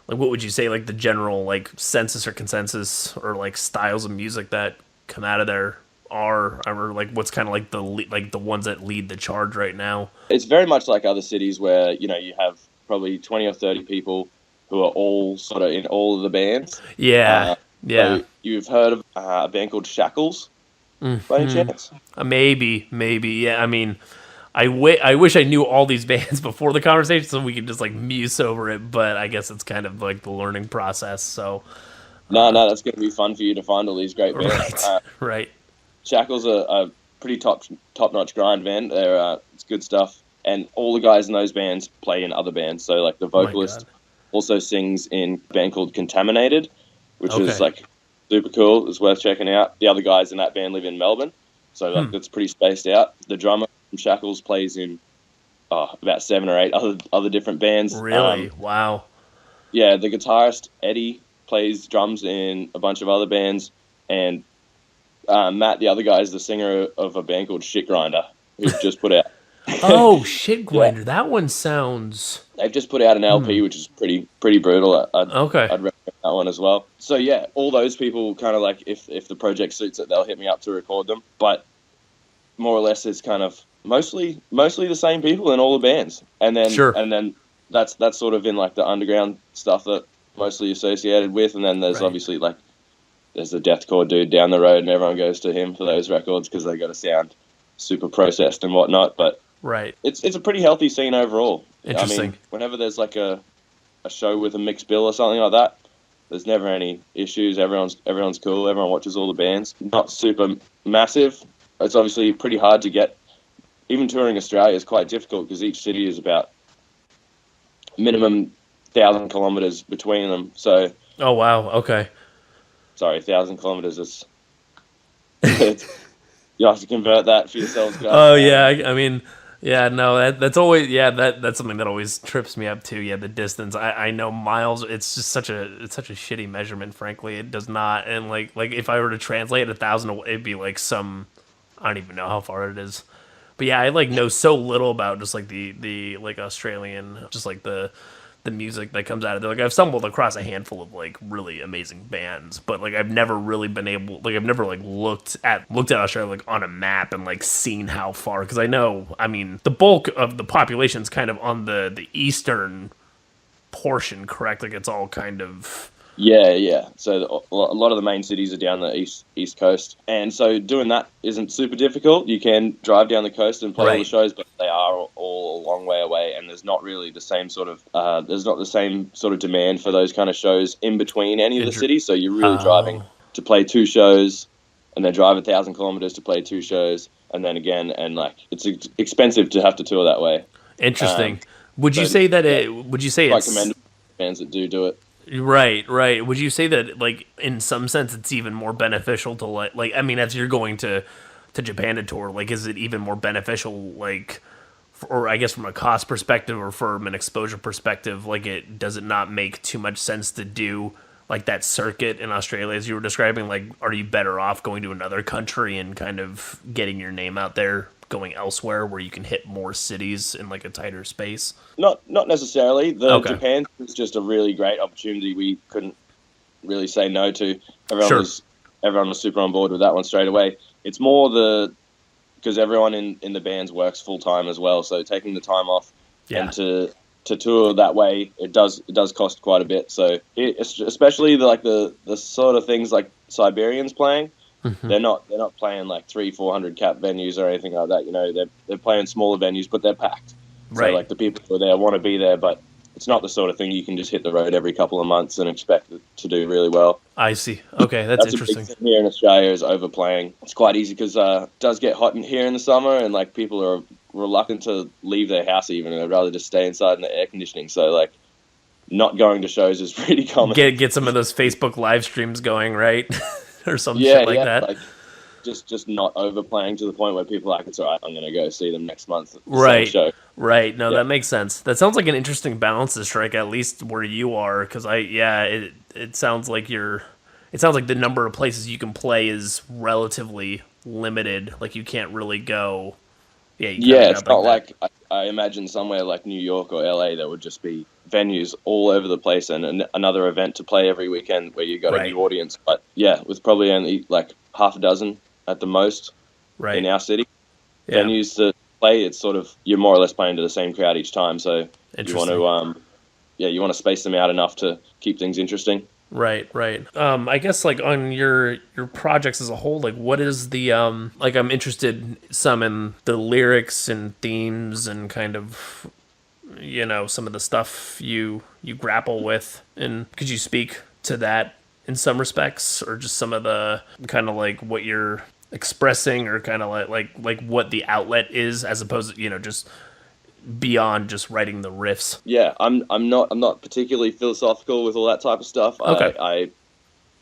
what would you say like the general like census or consensus or like styles of music that come out of there are, or like what's kind of like the ones that lead the charge right now? It's very much like other cities where you have probably 20 or 30 people who are all sort of in all of the bands. Yeah. So you've heard of a band called Shackles, by any chance? Maybe. Yeah. I mean, I wish I knew all these bands before the conversation so we could just like muse over it, but I guess it's kind of like the learning process. So no, that's going to be fun for you to find all these great bands. Right. Shackles are a pretty top-notch grind band. It's good stuff. And all the guys in those bands play in other bands. So like the vocalist also sings in a band called Contaminated, which is like super cool. It's worth checking out. The other guys in that band live in Melbourne, so like that's pretty spaced out. The drummer from Shackles plays in about 7 or 8 other different bands. Really? Wow. Yeah, the guitarist Eddie plays drums in a bunch of other bands, and Matt, the other guy, is the singer of a band called Shit Grinder, who's just put out. Oh, Shit Grinder. That one sounds... They've just put out an LP, which is pretty brutal. I'd recommend that one as well. So yeah, all those people kind of like, if the project suits it, they'll hit me up to record them. But more or less, it's kind of mostly the same people in all the bands. And then that's sort of in like the underground stuff that mostly associated with. And then there's obviously like there's the deathcore dude down the road, and everyone goes to him for those records because they got to sound super processed and whatnot. But it's a pretty healthy scene overall. Interesting. I mean, whenever there's like a show with a mixed bill or something like that, there's never any issues. Everyone's cool. Everyone watches all the bands. Not super massive. It's obviously pretty hard to get. Even touring Australia is quite difficult because each city is about minimum 1,000 kilometers between them. So. Oh wow. Okay. Sorry, 1,000 kilometers is. You have to convert that for yourselves, guys. Oh yeah. I mean. Yeah, no, that's always that's something that always trips me up too. Yeah, the distance. I know miles. It's just such a shitty measurement. Frankly, it does not. And like if I were to translate 1,000, it'd be like I don't even know how far it is. But yeah, I like know so little about just like the like Australian, just like the music that comes out of there. Like I've stumbled across a handful of like really amazing bands, but like I've never really been able, like I've never like looked at Australia like on a map and like seen how far, because I know, I mean, the bulk of the population's kind of on the eastern portion, correct? Like it's all kind of Yeah. So a lot of the main cities are down the east coast, and so doing that isn't super difficult. You can drive down the coast and play all the Right. shows, but they are all a long way away, and there's not really the same sort of demand for those kind of shows in between any of the Inter- cities. So you're really driving oh, to play two shows, and then drive 1,000 kilometers to play two shows, and then again, and like it's expensive to have to tour that way. interesting. Um, Would you so say that yeah, it? Would you say quite it's commendable fans that do it. right? Right. Would you say that, like, in some sense, it's even more beneficial to like? I mean, as you're going to Japan to tour, like, is it even more beneficial, like, or I guess from a cost perspective or from an exposure perspective, like, does it not make too much sense to do like that circuit in Australia as you were describing? Like, are you better off going to another country and kind of getting your name out there, going elsewhere where you can hit more cities in like a tighter space? Not necessarily. The Okay, Japan was just a really great opportunity. We couldn't really say no to. Everyone sure, was everyone was super on board with that one straight away. It's more because everyone in the bands works full time as well. So taking the time off yeah, and to tour that way, it does cost quite a bit. So especially the sort of things like Siberians playing. hmm, They're not playing like 300-400 cap venues or anything like that. You know, they're playing smaller venues, but they're packed. So right. like the people who are there want to be there, but it's not the sort of thing you can just hit the road every couple of months and expect it to do really well. I see. Okay, that's That's a big interesting. thing here in Australia is overplaying. It's quite easy because it does get hot in here in the summer, and like people are reluctant to leave their house even, and they'd rather just stay inside in the air conditioning. So like not going to shows is pretty common. Get some of those Facebook live streams going, right? Or some shit Yeah, like yeah, that. like just not overplaying to the point where people are like, it's all right, I'm going to go see them next month at the same Right. show. Right. No, Yeah. that makes sense. That sounds like an interesting balance to strike, at least where you are, because it sounds like it sounds like the number of places you can play is relatively limited. Like you can't really go. Yeah, you kind of Yeah, it's got like not that. like I imagine somewhere like New York or LA there would just be venues all over the place and another event to play every weekend where you got a Right. new audience. But yeah, with probably only like half a dozen at the most in Right. our city Yeah. venues to play, it's sort of you're more or less playing to the same crowd each time. So you want Interesting. to you want to space them out enough to keep things interesting. Right, right. I guess like on your projects as a whole, like what is the like I'm interested some in the lyrics and themes and kind of some of the stuff you grapple with, and could you speak to that in some respects, or just some of the kind of like what you're expressing, or kind of like what the outlet is, as opposed to just beyond just writing the riffs? Yeah, I'm not particularly philosophical with all that type of stuff. Okay,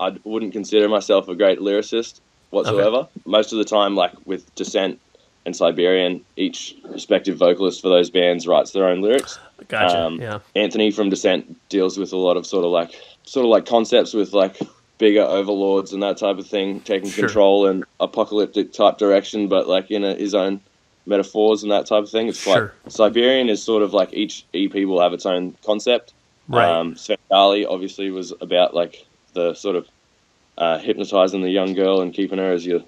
I wouldn't consider myself a great lyricist okay, whatsoever. Most of the time, like with Descent and Siberian, each respective vocalist for those bands writes their own lyrics. gotcha. Yeah, Anthony from Descent deals with a lot of sort of like concepts with like bigger overlords and that type of thing, taking sure, control and apocalyptic type direction, but like in his own metaphors and that type of thing. It's like sure, Siberian is sort of like each EP will have its own concept. right, Sven obviously was about like the sort of hypnotizing the young girl and keeping her as you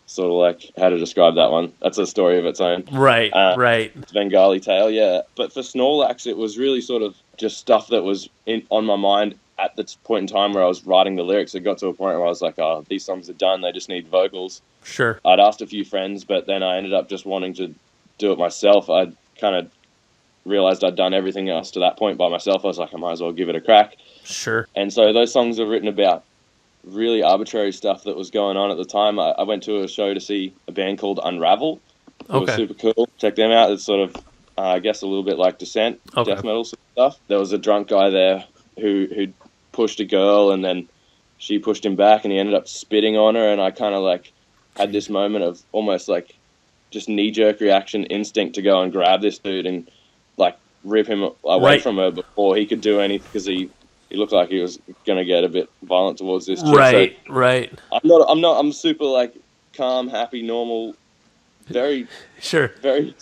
sort of like how to describe that one. That's a story of its own. right, Uh, right, Svengali tale, yeah. But for Snorlax, it was really sort of just stuff that was on my mind at the point in time where I was writing the lyrics. It got to a point where I was like, oh, these songs are done. They just need vocals. sure, I'd asked a few friends, but then I ended up just wanting to do it myself. I kind of realized I'd done everything else to that point by myself. I was like, I might as well give it a crack. sure, And so those songs are written about really arbitrary stuff that was going on at the time. I went to a show to see a band called Unravel. It was okay, super cool. Check them out. It's sort of, I guess, a little bit like Descent, okay, death metal sort of stuff. There was a drunk guy there who pushed a girl, and then she pushed him back, and he ended up spitting on her. And I kind of like had this moment of almost like just knee-jerk reaction instinct to go and grab this dude and like rip him away right, from her before he could do anything, because he looked like he was going to get a bit violent towards this chick. right, So right, I'm super like calm, happy, normal, very, sure. very,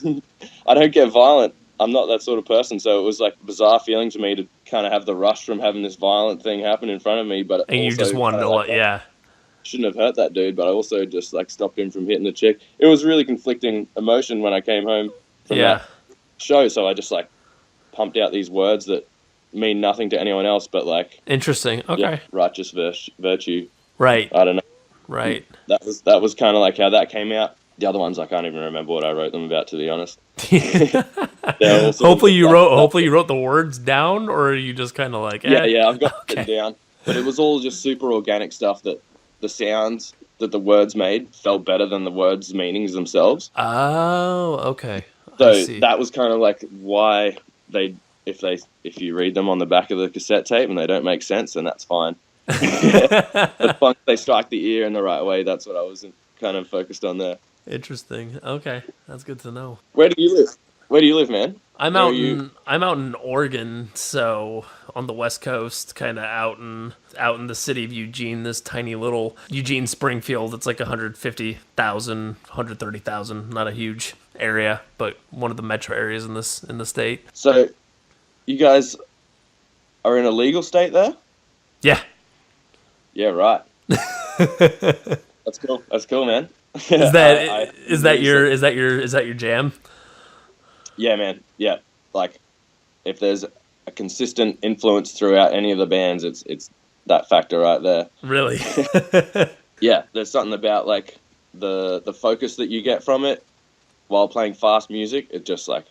I don't get violent. I'm not that sort of person. So it was like a bizarre feeling to me to kind of have the rush from having this violent thing happen in front of me, but And you also just wanted kind to of like, let, yeah, shouldn't have hurt that dude, but I also just like stopped him from hitting the chick. It was really conflicting emotion when I came home from yeah, that show. So I just like pumped out these words that mean nothing to anyone else, but like, Interesting. Okay. yeah, righteous virtue. Right. I don't know. Right. That was kind of like how that came out. The other ones I can't even remember what I wrote them about, to be honest. Hopefully you wrote the words down, or you just kind of like yeah, I've got okay. it down, but it was all just super organic stuff that the sounds that the words made felt better than the words' meanings themselves. Oh, okay. I So see. that was kind of like why if you read them on the back of the cassette tape and they don't make sense, then that's fine. As long as they strike the ear in the right way, that's what I was kind of focused on there. Interesting. Okay, that's good to know. Where do you live? Where do you live, man? I'm Where out are you? I'm out in Oregon, so on the West Coast, kind of out in the city of Eugene, this tiny little Eugene Springfield. It's like 150,000, 130,000, not a huge area, but one of the metro areas in the state. So you guys are in a legal state there? Yeah. Yeah, right. That's cool. That's cool, man. Is that your jam? Yeah, man. Yeah, like if there's a consistent influence throughout any of the bands, it's that factor right there. Really? Yeah, there's something about like the focus that you get from it while playing fast music. It just like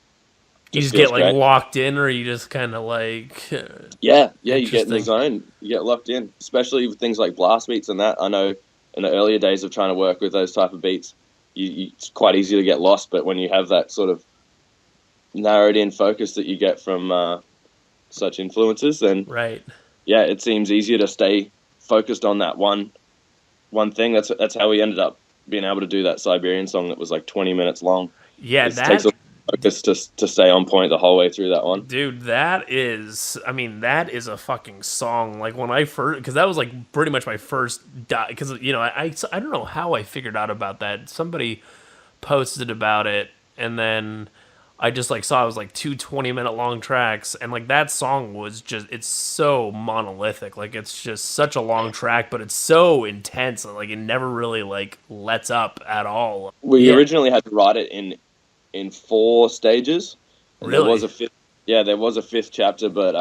You just feels get like great. locked in, or you just kind of like Yeah, you get in the Interesting. zone, you get locked in, especially with things like blast beats and that. I know in the earlier days of trying to work with those type of beats, it's quite easy to get lost, but when you have that sort of narrowed in focus that you get from such influences, then right. yeah, it seems easier to stay focused on that one thing. That's how we ended up being able to do that Siberian song that was like 20 minutes long. Yeah, It takes a lot of focus to stay on point the whole way through that one. dude, that is a fucking song. Like when I first, because that was like pretty much my first, because I don't know how I figured out about that. Somebody posted about it, and then I just like saw it was like two 20-minute long tracks, and like that song was just, it's so monolithic. Like it's just such a long track, but it's so intense. Like it never really like lets up at all. We Yeah. originally had to write it in 4 stages. And Really? there was a fifth chapter, but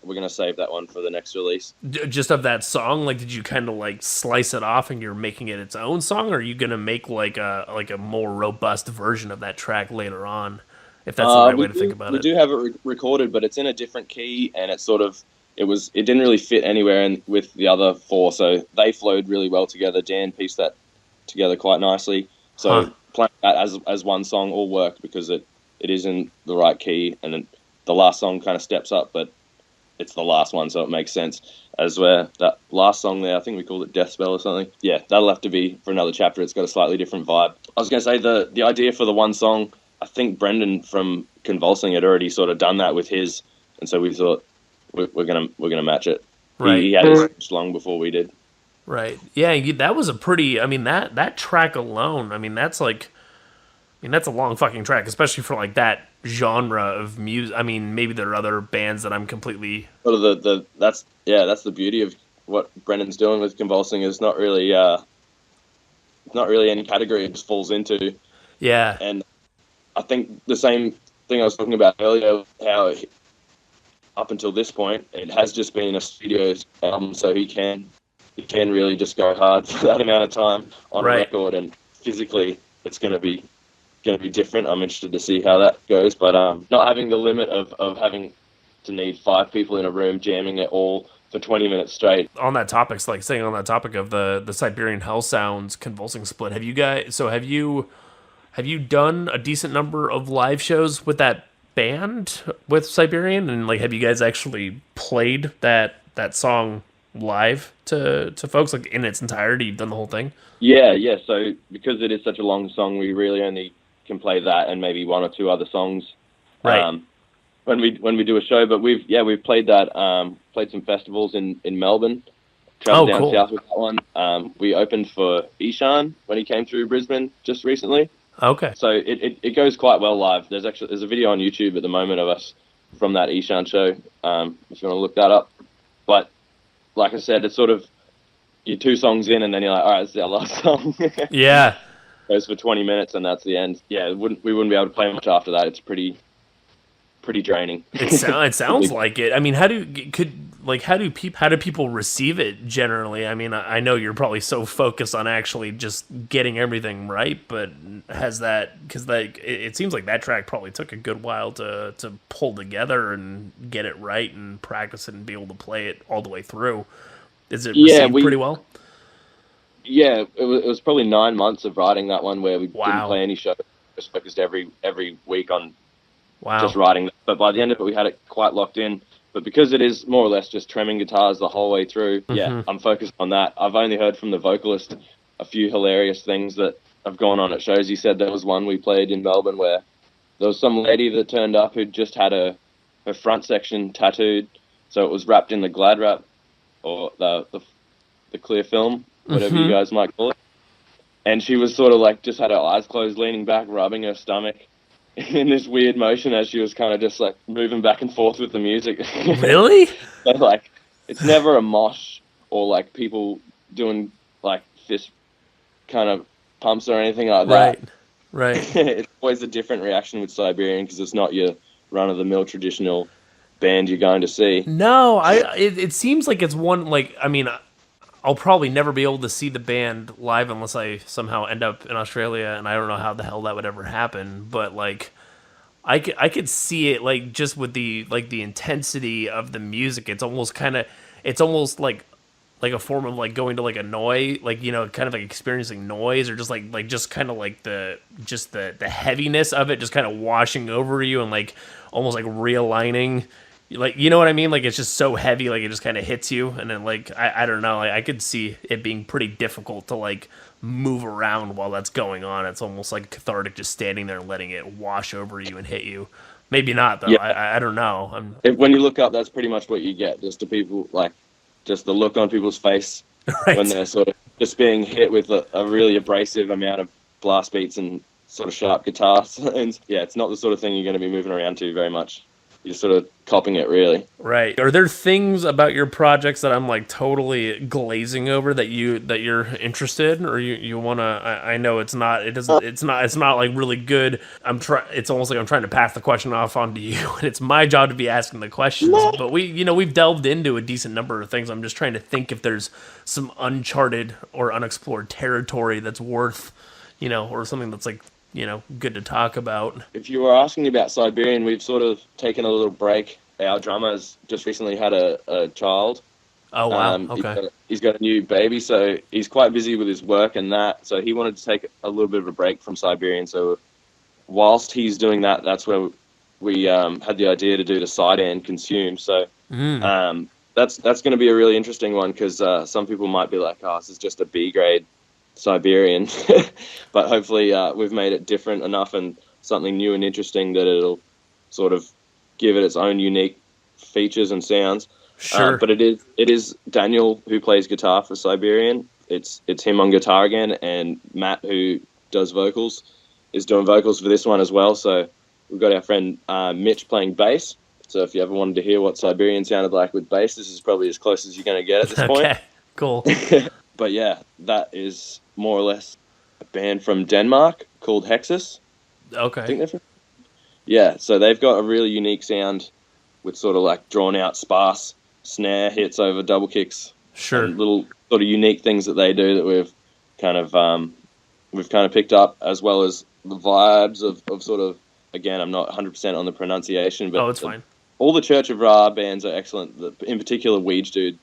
we're gonna save that one for the next release. Just of that song, like did you kind of like slice it off and you're making it its own song, or are you gonna make like a more robust version of that track later on, if that's the right way to think about We it? do have it recorded, but it's in a different key, and it's sort of it didn't really fit anywhere with the other 4, so they flowed really well together. Dan pieced that together quite nicely. So playing that as one song all worked because it is in the right key, and then the last song kind of steps up, but it's the last one, so it makes sense. As where that last song there, I think we called it Death Spell or something. Yeah, that'll have to be for another chapter. It's got a slightly different vibe. I was going to say the idea for the one song, I think Brendan from Convulsing had already sort of done that with his, and so we thought we're gonna match it. Right. He had it finished long before we did. Right. Yeah, that was a pretty, I mean, that track alone, I mean, that's a long fucking track, especially for like that genre of music. I mean, maybe there are other bands that I'm completely... Sort of that's the beauty of what Brendan's doing with Convulsing is not really any category it just falls into. Yeah. And I think the same thing I was talking about earlier, how up until this point, it has just been a studio album, so he can really just go hard for that amount of time on a record, and physically it's going to be different. I'm interested to see how that goes, but not having the limit of having to need 5 people in a room jamming it all for 20 minutes straight. On that topic, like saying on that topic of the Siberian Hell Sounds Convulsing split, have you done a decent number of live shows with that band with Siberian, and like have you guys actually played that song live to folks like in its entirety? You've done the whole thing? Yeah. So because it is such a long song, we really only can play that and maybe 1 or 2 other songs. Right. When we do a show, but we've played that, played some festivals in Melbourne, traveled down south with that one. We opened for Ishan when he came through Brisbane just recently. Okay. So it goes quite well live. There's a video on YouTube at the moment of us from that Ishan show, if you want to look that up. But like I said, it's sort of you're 2 songs in and then you're like, all right, this is our last song. Yeah. Goes for 20 minutes and that's the end. Yeah, we wouldn't be able to play much after that. It's pretty pretty draining. It sounds like it. I mean, how do people receive it generally? I mean, I know you're probably so focused on actually just getting everything right, but has that, because it seems like that track probably took a good while to pull together and get it right and practice it and be able to play it all the way through. Is it received pretty well? Yeah, it was probably 9 months of writing that one where we didn't play any show. Just focused every week on just writing. But by the end of it, we had it quite locked in. But because it is more or less just tremming guitars the whole way through, I'm focused on that. I've only heard from the vocalist a few hilarious things that have gone on at shows. He said there was one we played in Melbourne where there was some lady that turned up who just had her front section tattooed, so it was wrapped in the Glad wrap or the clear film, whatever you guys might call it. And she was sort of like just had her eyes closed, leaning back, rubbing her stomach in this weird motion as she was kind of just like moving back and forth with the music. Really? So, like, it's never a mosh or like people doing like fist kind of pumps or anything like that. Right. It's always a different reaction with Siberian because it's not your run-of-the-mill traditional band you're going to see. No, it seems like it's one, like, I mean, I'll probably never be able to see the band live unless I somehow end up in Australia, and I don't know how the hell that would ever happen. But like, I could see it, like, just with the intensity of the music. It's almost like a form of like going to like a noise, like, you know, kind of like experiencing noise, or just just kind of like the heaviness of it just kind of washing over you and like almost like realigning. Like, you know what I mean? Like, it's just so heavy, like, it just kind of hits you, and then, like, I don't know, like, I could see it being pretty difficult to, like, move around while that's going on. It's almost, like, cathartic just standing there and letting it wash over you and hit you. Maybe not, though. Yeah. I don't know. When you look up, that's pretty much what you get, just the people, like, just the look on people's face when they're sort of just being hit with a really abrasive amount of blast beats and sort of sharp guitars. And, yeah, it's not the sort of thing you're going to be moving around to very much. You're sort of copping it, really. Right. Are there things about your projects that I'm like totally glazing over that you're interested in, or you want to? I know it's not like really good. It's almost like I'm trying to pass the question off onto you, and it's my job to be asking the questions. But we've delved into a decent number of things. I'm just trying to think if there's some uncharted or unexplored territory that's worth, or something that's like, good to talk about. If you were asking about Siberian, we've sort of taken a little break. Our drummer's just recently had a child. Oh, wow. Okay. He's got a new baby, so he's quite busy with his work and that. So he wanted to take a little bit of a break from Siberian. So whilst he's doing that, that's where we had the idea to do the side and consume. So that's going to be a really interesting one because some people might be like, oh, this is just a B grade Siberian, but hopefully we've made it different enough and something new and interesting that it'll sort of give it its own unique features and sounds. Sure. But it is Daniel who plays guitar for Siberian. It's him on guitar again, and Matt, who does vocals, is doing vocals for this one as well. So we've got our friend Mitch playing bass. So if you ever wanted to hear what Siberian sounded like with bass, this is probably as close as you're going to get at this point. Okay, cool. But yeah, that is more or less a band from Denmark called Hexus. Okay. I think they're from... Yeah, so they've got a really unique sound with sort of like drawn out sparse snare hits over double kicks. Sure. And little sort of unique things that they do that we've kind of picked up, as well as the vibes of sort of, again, I'm not 100% on the pronunciation, but it's fine. All the Church of Ra bands are excellent. In particular, Weege Dude.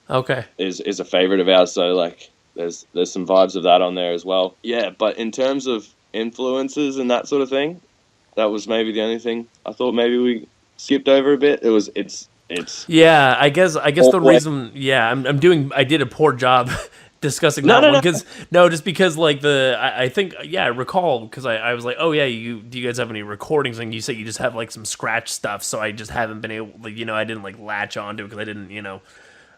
Okay. Is a favorite of ours, so like there's some vibes of that on there as well. Yeah, but in terms of influences and that sort of thing, that was maybe the only thing I thought maybe we skipped over a bit. It's yeah, I guess the reason, I did a poor job discussing that one because like I recall because I was like, oh yeah, do you guys have any recordings? And you say you just have like some scratch stuff, so I just haven't been able, like, I didn't like latch onto it because I didn't,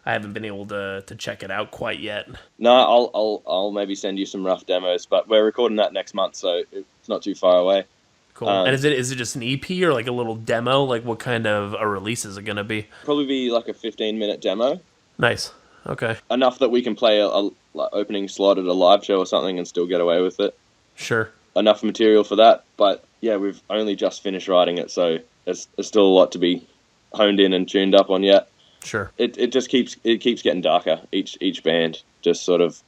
I haven't been able to check it out quite yet. No, I'll maybe send you some rough demos, but we're recording that next month, so it's not too far away. Cool. And is it just an EP or like a little demo? Like what kind of a release is it going to be? Probably be like a 15-minute demo. Nice. Okay. Enough that we can play a opening slot at a live show or something and still get away with it. Sure. Enough material for that, but yeah, we've only just finished writing it, so there's still a lot to be honed in and tuned up on yet. Sure. It just keeps getting darker. Each band just sort of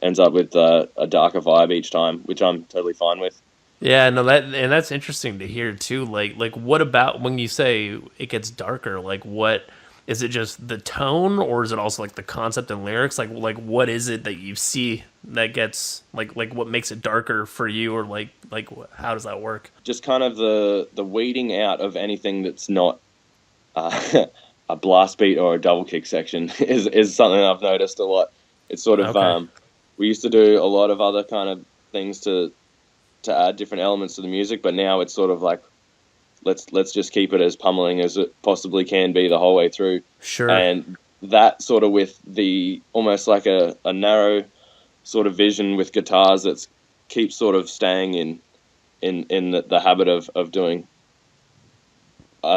ends up with a darker vibe each time, which I'm totally fine with. Yeah, no, that's interesting to hear too. Like what about when you say it gets darker? Like, what is it? Just the tone, or is it also like the concept and lyrics? Like what is it that you see that gets like what makes it darker for you, or like how does that work? Just kind of the weeding out of anything that's not a blast beat or a double kick section is something I've noticed a lot. It's sort of Okay. We used to do a lot of other kind of things to add different elements to the music, but now it's sort of like let's just keep it as pummeling as it possibly can be the whole way through. Sure. And that sort of with the almost like a narrow sort of vision with guitars that keeps sort of staying in the habit of doing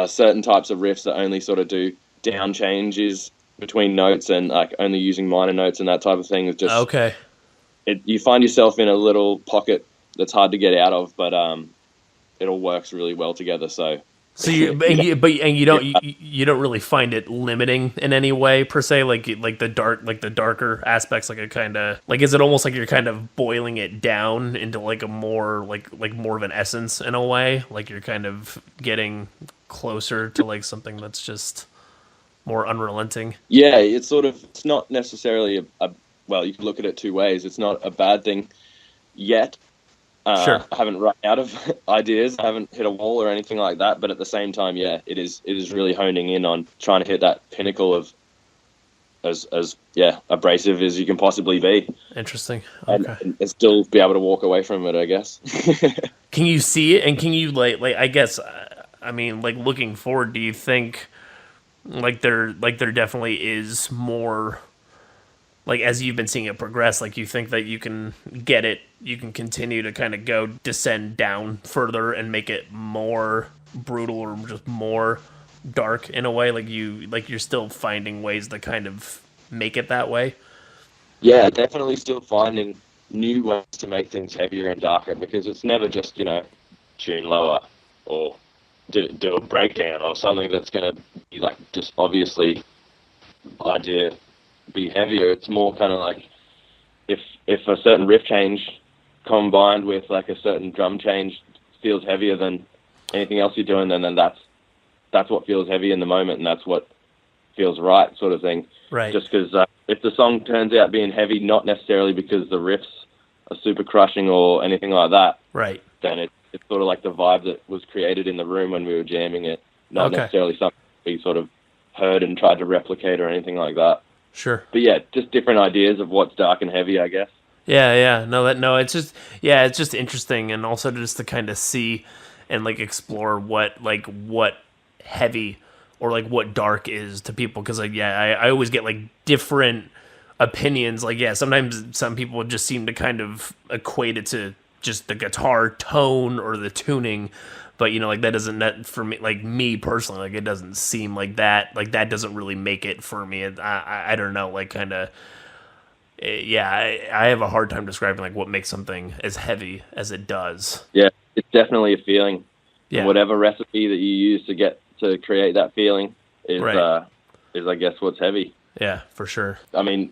certain types of riffs that only sort of do down changes between notes and like only using minor notes and that type of thing. Is just Okay. You find yourself in a little pocket that's hard to get out of, but it all works really well together. So you don't really find it limiting in any way per se, like the darker aspects, like a kind of like, is it almost like you're kind of boiling it down into like a more like more of an essence in a way, like you're kind of getting closer to like something that's just more unrelenting? yeah, it's not necessarily a well, you can look at it two ways. It's not a bad thing yet. Sure. I haven't run out of ideas. I haven't hit a wall or anything like that. But at the same time, yeah, it is really honing in on trying to hit that pinnacle of as abrasive as you can possibly be. Interesting. Okay. And still be able to walk away from it, I guess. Can you see it, and can you like I guess I mean, like, looking forward, do you think like there definitely is more, like, as you've been seeing it progress, like, you think that you can continue to kind of descend down further and make it more brutal or just more dark in a way, like you're still finding ways to kind of make it that way? Yeah, definitely still finding new ways to make things heavier and darker, because it's never just, tune lower or do a breakdown or something that's going to be like just obviously idea be heavier. It's more kind of like if a certain riff change combined with like a certain drum change feels heavier than anything else you're doing, then that's what feels heavy in the moment, and that's what feels right, sort of thing. Right. Just because if the song turns out being heavy, not necessarily because the riffs are super crushing or anything like that, Right. then it's sort of like the vibe that was created in the room when we were jamming it, not necessarily something we sort of heard and tried to replicate or anything like that. Sure. But yeah, just different ideas of what's dark and heavy, I guess. Yeah. No, it's just interesting, and also just to kind of see and like explore what heavy or like what dark is to people, because like I always get like different opinions. Like, yeah, sometimes some people just seem to kind of equate it to just the guitar tone or the tuning, but like that for me, like me personally, like it doesn't seem like that doesn't really make it for me. I don't know, like kind of, yeah, I have a hard time describing like what makes something as heavy as it does. Yeah, it's definitely a feeling. Yeah. And whatever recipe that you use to create that feeling is Right. is I guess what's heavy. Yeah, for sure. I mean,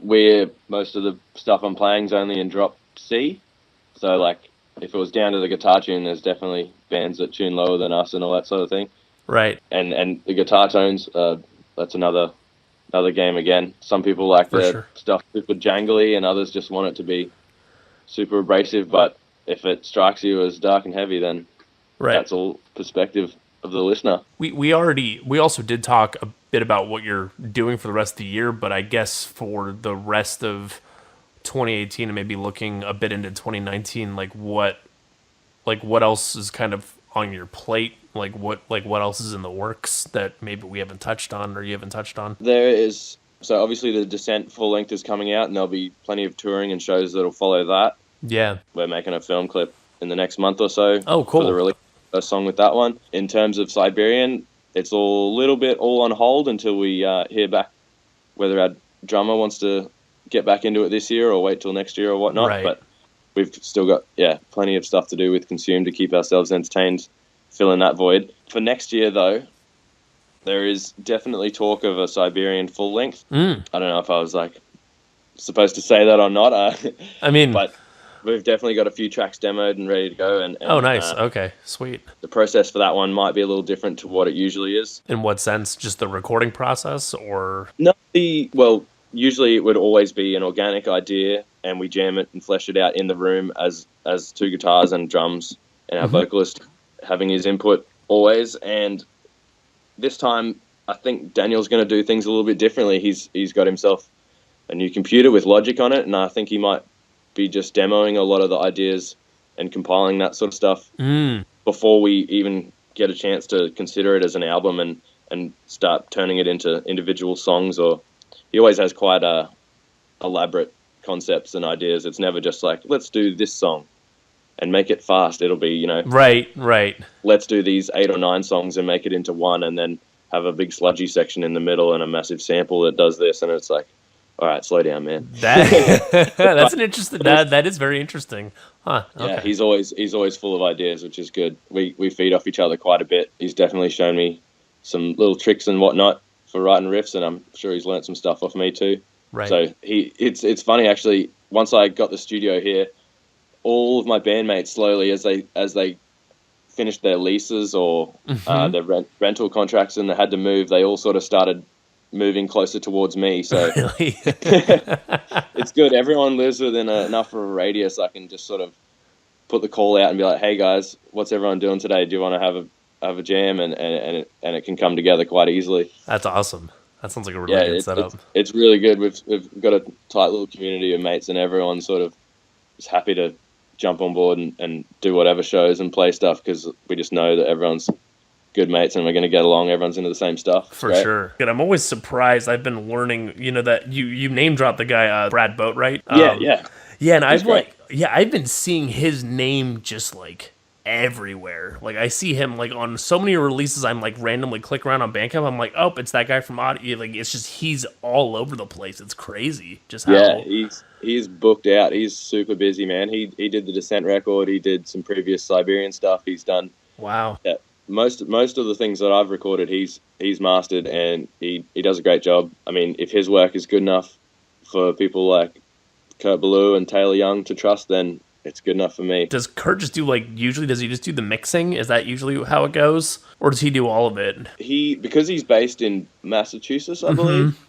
most of the stuff I'm playing is only in drop C, so like if it was down to the guitar tune, there's definitely bands that tune lower than us and all that sort of thing. Right. And the guitar tones, that's another game again. Some people like their stuff super jangly, and others just want it to be super abrasive. But if it strikes you as dark and heavy, then that's all perspective of the listener. We also did talk a bit about what you're doing for the rest of the year, but I guess for the rest of 2018 and maybe looking a bit into 2019, like what else is kind of on your plate? Like what else is in the works that maybe we haven't touched on or you haven't touched on? There is, so obviously the Descent full length is coming out, and there'll be plenty of touring and shows that'll follow that. Yeah. We're making a film clip in the next month or so. Oh, cool. For the release of a song with that one. In terms of Siberian, it's all a little bit all on hold until we hear back whether our drummer wants to get back into it this year or wait till next year or whatnot. Right. But we've still got plenty of stuff to do with Consume to keep ourselves entertained, fill in that void. For next year, though, there is definitely talk of a Siberian full length. I don't know if I was like supposed to say that or not. I mean, but we've definitely got a few tracks demoed and ready to go. And oh, nice. Okay, sweet. The process for that one might be a little different to what it usually is. In what sense? Just the recording process, or No, well, usually it would always be an organic idea, and we jam it and flesh it out in the room as two guitars and drums, and our vocalist having his input always. And this time, I think Daniel's going to do things a little bit differently. He's got himself a new computer with Logic on it, and I think he might be just demoing a lot of the ideas and compiling that sort of stuff before we even get a chance to consider it as an album and start turning it into individual songs. Or he always has quite elaborate concepts and ideas. It's never just like, let's do this song and make it fast. It'll be, right. Let's do these 8 or 9 songs and make it into one, and then have a big sludgy section in the middle and a massive sample that does this. And it's like, all right, slow down, man. That's an interesting. That is very interesting, huh? Okay. Yeah, he's always full of ideas, which is good. We feed off each other quite a bit. He's definitely shown me some little tricks and whatnot for writing riffs, and I'm sure he's learnt some stuff off me too. Right. So it's funny actually. Once I got the studio here, all of my bandmates slowly, as they finished their leases or their rental contracts and they had to move, they all sort of started moving closer towards me. So Really? it's good. Everyone lives within enough of a radius. I can just sort of put the call out and be like, "Hey guys, what's everyone doing today? Do you want to have a jam?" And it can come together quite easily. That's awesome. That sounds like a really good setup. It's really good. We've got a tight little community of mates, and everyone sort of is happy to jump on board and do whatever shows and play stuff, because we just know that everyone's good mates and we're going to get along. Everyone's into the same stuff. For sure. And I'm always surprised. I've been learning, that you name dropped the guy, Brad Boatwright. Yeah. And I've been seeing his name just like everywhere. Like I see him like on so many releases. I'm like randomly click around on Bandcamp. I'm like, oh, it's that guy from Audio. Like it's just, he's all over the place. It's crazy. Just how he's booked out. He's super busy, man. He did the Descent record. He did some previous Siberian stuff. He's done. Wow. Yeah. Most of the things that I've recorded, he's mastered, and he does a great job. I mean, if his work is good enough for people like Kurt Ballou and Taylor Young to trust, then it's good enough for me. Does Kurt just do does he just do the mixing? Is that usually how it goes? Or does he do all of it? Because he's based in Massachusetts, I believe,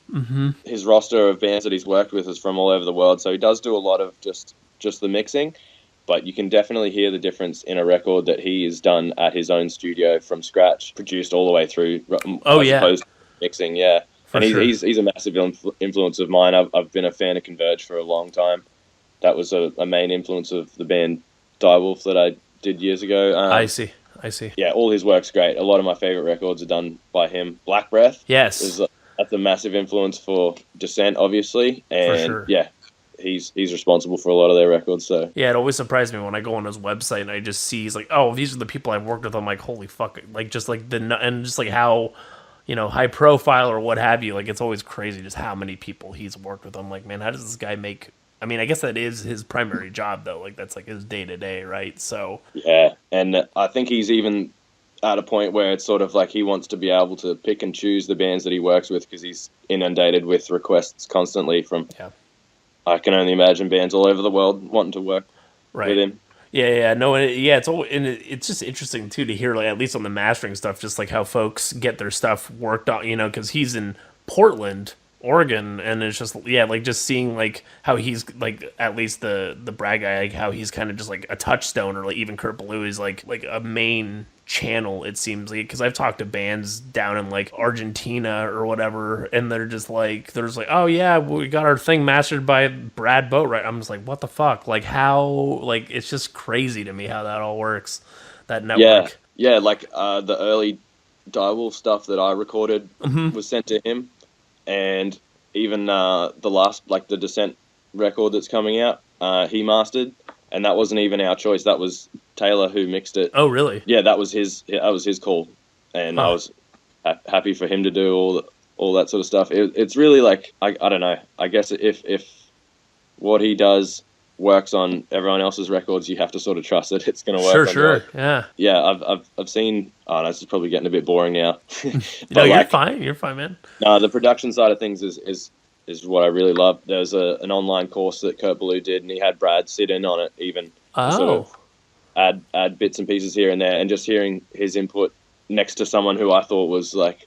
his roster of bands that he's worked with is from all over the world, so he does do a lot of just the mixing. But you can definitely hear the difference in a record that he has done at his own studio from scratch, produced all the way through. Opposed to mixing, yeah. And he's a massive influence of mine. I've been a fan of Converge for a long time. That was a main influence of the band Direwolf that I did years ago. I see. Yeah, all his work's great. A lot of my favorite records are done by him. Black Breath. Yes. That's a massive influence for Descent, obviously. And for sure. Yeah. He's responsible for a lot of their records. So yeah, it always surprised me when I go on his website and I just see he's like, oh, these are the people I've worked with. I'm like, holy fuck, like just like and just like how high profile or what have you. Like it's always crazy just how many people he's worked with. I'm like, man, how does this guy make? I mean, I guess that is his primary job though. Like that's like his day to day, right? So yeah, and I think he's even at a point where it's sort of like he wants to be able to pick and choose the bands that he works with, because he's inundated with requests constantly from. Yeah. I can only imagine bands all over the world wanting to work with him. It's just interesting too to hear, like at least on the mastering stuff, just like how folks get their stuff worked out. Because he's in Portland, Oregon, and it's just just seeing like how he's like at least the Brad guy, like how he's kind of just like a touchstone, or like even Kurt Ballou is like a main channel, it seems like, because I've talked to bands down in like Argentina or whatever, and they're just like oh yeah, we got our thing mastered by Brad Boatwright. I'm just like, what the fuck, like how, like it's just crazy to me how that all works, that network. Yeah, like the early Direwolf stuff that I recorded was sent to him, and even the last, like the Descent record that's coming out, he mastered, and that wasn't even our choice. That was Taylor who mixed it. Oh, really? Yeah, that was his call, and I was happy for him to do all that sort of stuff. It's really like I don't know. I guess if what he does works on everyone else's records, you have to sort of trust that it's going to work. Sure, yeah. Yeah, I've seen. Oh, no, this is probably getting a bit boring now. No, you're fine. You're fine, man. No, the production side of things is what I really love. There's an online course that Kurt Ballou did, and he had Brad sit in on it, even sort of add bits and pieces here and there, and just hearing his input next to someone who I thought was like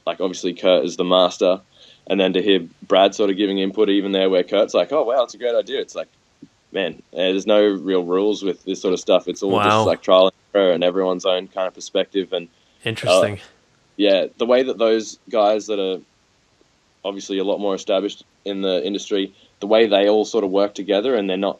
obviously Kurt is the master, and then to hear Brad sort of giving input even there where Kurt's like, oh wow, it's a great idea. It's like, man, there's no real rules with this sort of stuff. It's all just like trial and error and everyone's own kind of perspective. And interesting. Yeah, the way that those guys that are obviously a lot more established in the industry, the way they all sort of work together and they're not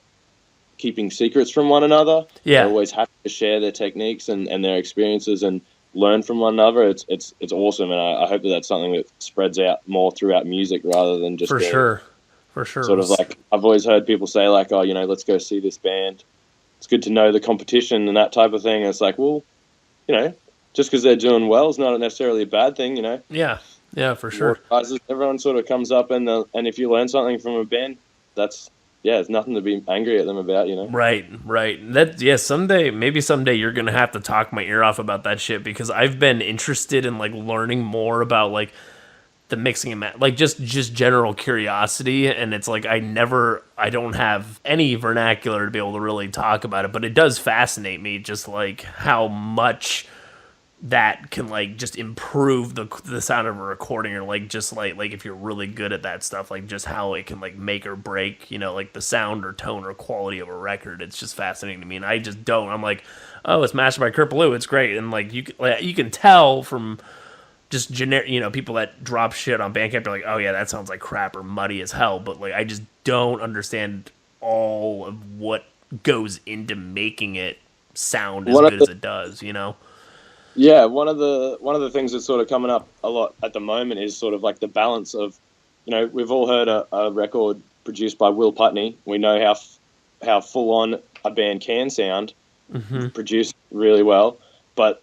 keeping secrets from one another. Yeah. They're always happy to share their techniques and their experiences and learn from one another. It's awesome, and I hope that that's something that spreads out more throughout music rather than just for sure. Sort of like I've always heard people say like, oh, let's go see this band. It's good to know the competition and that type of thing. And it's like, well, just because they're doing well is not necessarily a bad thing, Yeah, for sure. Everyone sort of comes up and if you learn something from a band, there's nothing to be angry at them about, Right. Maybe someday you're gonna have to talk my ear off about that shit, because I've been interested in like learning more about like the mixing and like just general curiosity, and it's like I don't have any vernacular to be able to really talk about it, but it does fascinate me just like how much that can like just improve the sound of a recording, or like just like if you're really good at that stuff, like just how it can like make or break like the sound or tone or quality of a record. It's just fascinating to me, and I'm like, oh, it's mastered by Kurt Ballou, it's great, and like you can tell from just generic people that drop shit on Bandcamp, are like, oh yeah, that sounds like crap or muddy as hell, but like I just don't understand all of what goes into making it sound as good as it does. Yeah, one of the things that's sort of coming up a lot at the moment is sort of like the balance of, we've all heard a record produced by Will Putney. We know how full on a band can sound, produced really well, but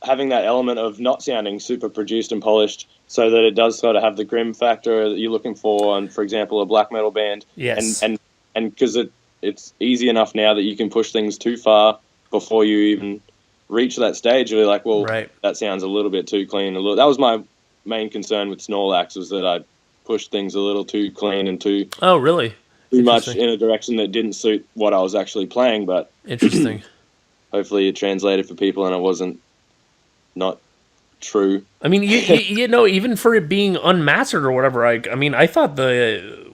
having that element of not sounding super produced and polished, so that it does sort of have the grim factor that you're looking for on, for example, a black metal band. Yes. And because it's easy enough now that you can push things too far before you even reach that stage. You're like, well, that sounds a little bit too clean. That was my main concern with Snorlax, was that I pushed things a little too clean and too much in a direction that didn't suit what I was actually playing. But interesting. Hopefully it translated for people and it wasn't not true. I mean, even for it being unmastered or whatever, I thought even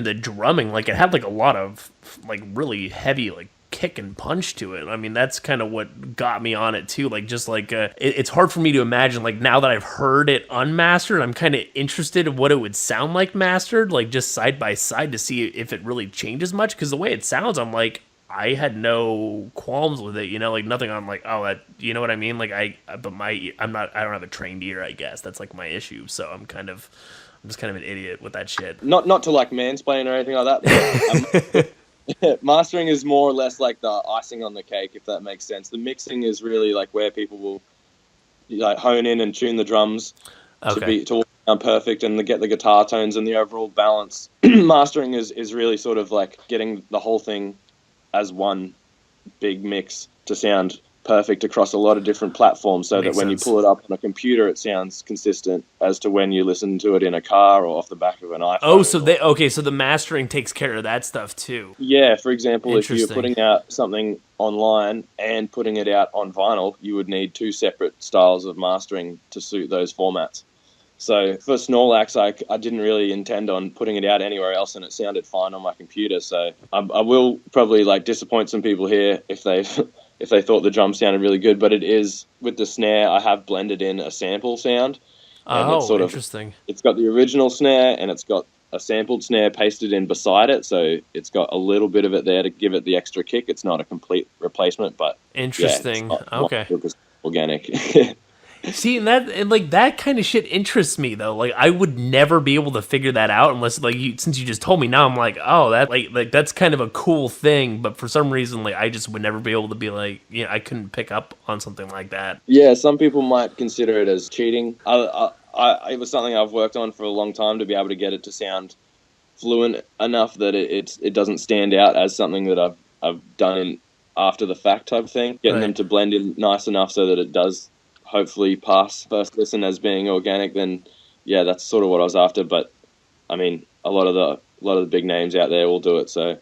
the drumming, like it had like a lot of like really heavy like kick and punch to it. I mean, that's kind of what got me on it too. Like just like it's hard for me to imagine, like now that I've heard it unmastered, I'm kind of interested in what it would sound like mastered, like just side by side, to see if it really changes much, because the way it sounds, I'm like, I had no qualms with it, like nothing. I'm like, oh, that, you know what I mean? Like I don't have a trained ear, I guess. That's like my issue. So I'm just kind of an idiot with that shit. Not to like mansplain or anything like that. But, mastering is more or less like the icing on the cake, if that makes sense. The mixing is really like where people will like hone in and tune the drums to all sound perfect and get the guitar tones and the overall balance. Mastering is really sort of like getting the whole thing as one big mix to sound perfect across a lot of different platforms, so that when you pull it up on a computer, it sounds consistent as to when you listen to it in a car or off the back of an iPhone. Oh, so so the mastering takes care of that stuff too. Yeah, for example, if you're putting out something online and putting it out on vinyl, you would need two separate styles of mastering to suit those formats. So for Snorlax, I didn't really intend on putting it out anywhere else, and it sounded fine on my computer. So I will probably like disappoint some people here if they thought the drum sounded really good. But it is, with the snare, I have blended in a sample sound. And it's sort of interesting. It's got the original snare and it's got a sampled snare pasted in beside it, so it's got a little bit of it there to give it the extra kick. It's not a complete replacement, but interesting. Okay, organic. See, and that kind of shit interests me though. Like I would never be able to figure that out unless since you just told me now, I'm like, oh, that like that's kind of a cool thing. But for some reason, like I just would never be able to be like, I couldn't pick up on something like that. Yeah, some people might consider it as cheating. It was something I've worked on for a long time to be able to get it to sound fluent enough that it doesn't stand out as something that I've done after the fact type of thing. Getting them to blend in nice enough so that it does hopefully pass first listen as being organic. Then yeah, that's sort of what I was after. But I mean, a lot of the big names out there will do it. So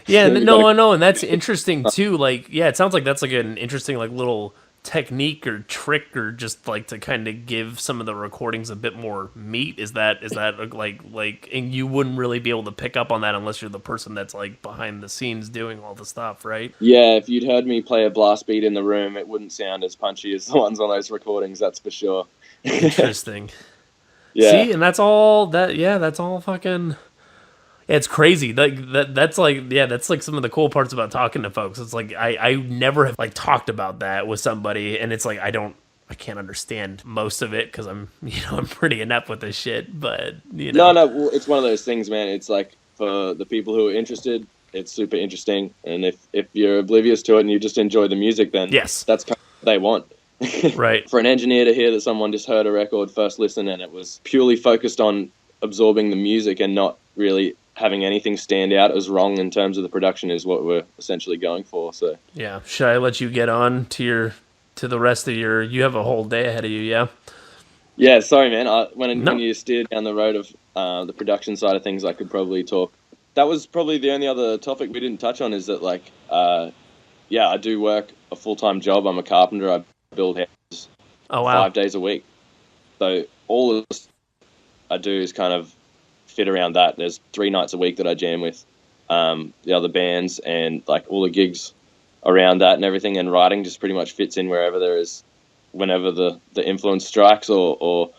yeah, no, I know, and that's interesting too. Like, yeah, it sounds like that's like an interesting like little technique or trick, or just like to kind of give some of the recordings a bit more meat. Is that like, and you wouldn't really be able to pick up on that unless you're the person that's like behind the scenes doing all the stuff, right? Yeah, if you'd heard me play a blast beat in the room, it wouldn't sound as punchy as the ones on those recordings. That's for sure. Interesting. Yeah. See, and that's all that. Yeah, that's all fucking. It's crazy. Like that's like, yeah, that's like some of the cool parts about talking to folks. It's like I never have like talked about that with somebody, and it's like I can't understand most of it because I'm I'm pretty inept with this shit. But no, well, it's one of those things, man. It's like for the people who are interested, it's super interesting, and if you're oblivious to it and you just enjoy the music, then yes, that's kind of what they want. Right. For an engineer to hear that someone just heard a record first listen and it was purely focused on absorbing the music and not really having anything stand out as wrong in terms of the production is what we're essentially going for. So yeah, should I let you get on to the rest of you have a whole day ahead of you? Yeah, sorry, man. When you steered down the road of the production side of things, I could probably talk. That was probably the only other topic we didn't touch on, is that like I do work a full-time job. I'm a carpenter. I build houses 5 days a week. So all of this I do is kind of fit around that. There's 3 nights a week that I jam with the other bands, and like all the gigs around that and everything, and writing just pretty much fits in wherever there is, whenever the influence strikes, or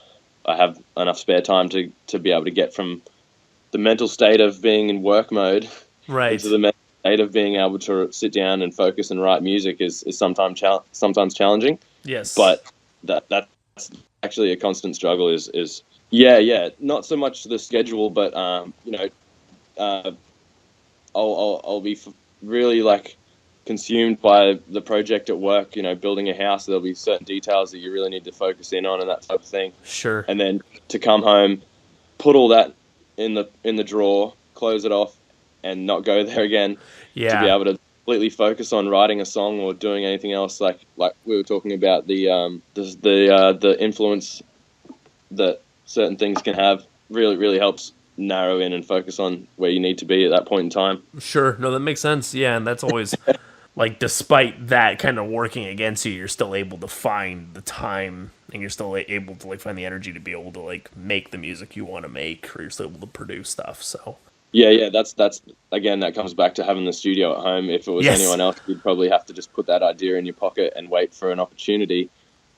I have enough spare time to be able to get from the mental state of being in work mode into the mental state of being able to sit down and focus and write music is sometimes challenging. Yes. But that's actually a constant struggle is not so much the schedule, but I'll be really like consumed by the project at work, building a house. There'll be certain details that you really need to focus in on and that type of thing. Sure. And then to come home, put all that in the drawer, close it off, and not go there again. Yeah. To be able to completely focus on writing a song or doing anything else, like we were talking about the influence that certain things can have, really helps narrow in and focus on where you need to be at that point in time. Sure. No, that makes sense. Yeah, and that's always like, despite that kind of working against you, you're still able to find the time, and you're still able to like find the energy to be able to like make the music you want to make, or you're still able to produce stuff. So yeah, that's again, that comes back to having the studio at home. If it was anyone else, you'd probably have to just put that idea in your pocket and wait for an opportunity.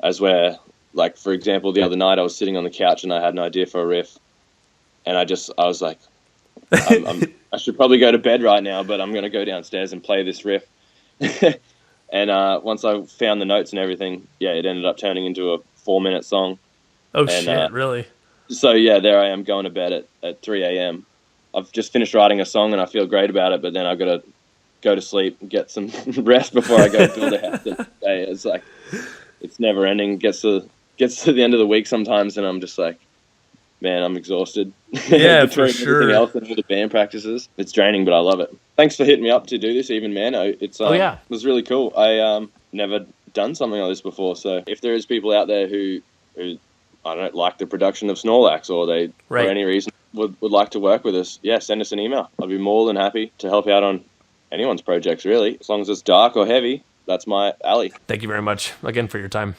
As where, like, for example, the other night I was sitting on the couch and I had an idea for a riff, and I was like, I should probably go to bed right now, but I'm going to go downstairs and play this riff. And once I found the notes and everything, it ended up turning into a 4-minute song. Oh, and, shit, really? So, there I am going to bed at 3 a.m. I've just finished writing a song and I feel great about it, but then I've got to go to sleep and get some rest before I go build a house the next day. It's like, it's never ending. Gets to the end of the week sometimes, and I'm just like, man, I'm exhausted. Yeah, for sure. Everything else and all the band practices, it's draining, but I love it. Thanks for hitting me up to do this, even, man. It was really cool. I never done something like this before, so if there is people out there who I don't like the production of Snorlax, or they for any reason would like to work with us, send us an email. I'd be more than happy to help out on anyone's projects, really, as long as it's dark or heavy. That's my alley. Thank you very much again for your time.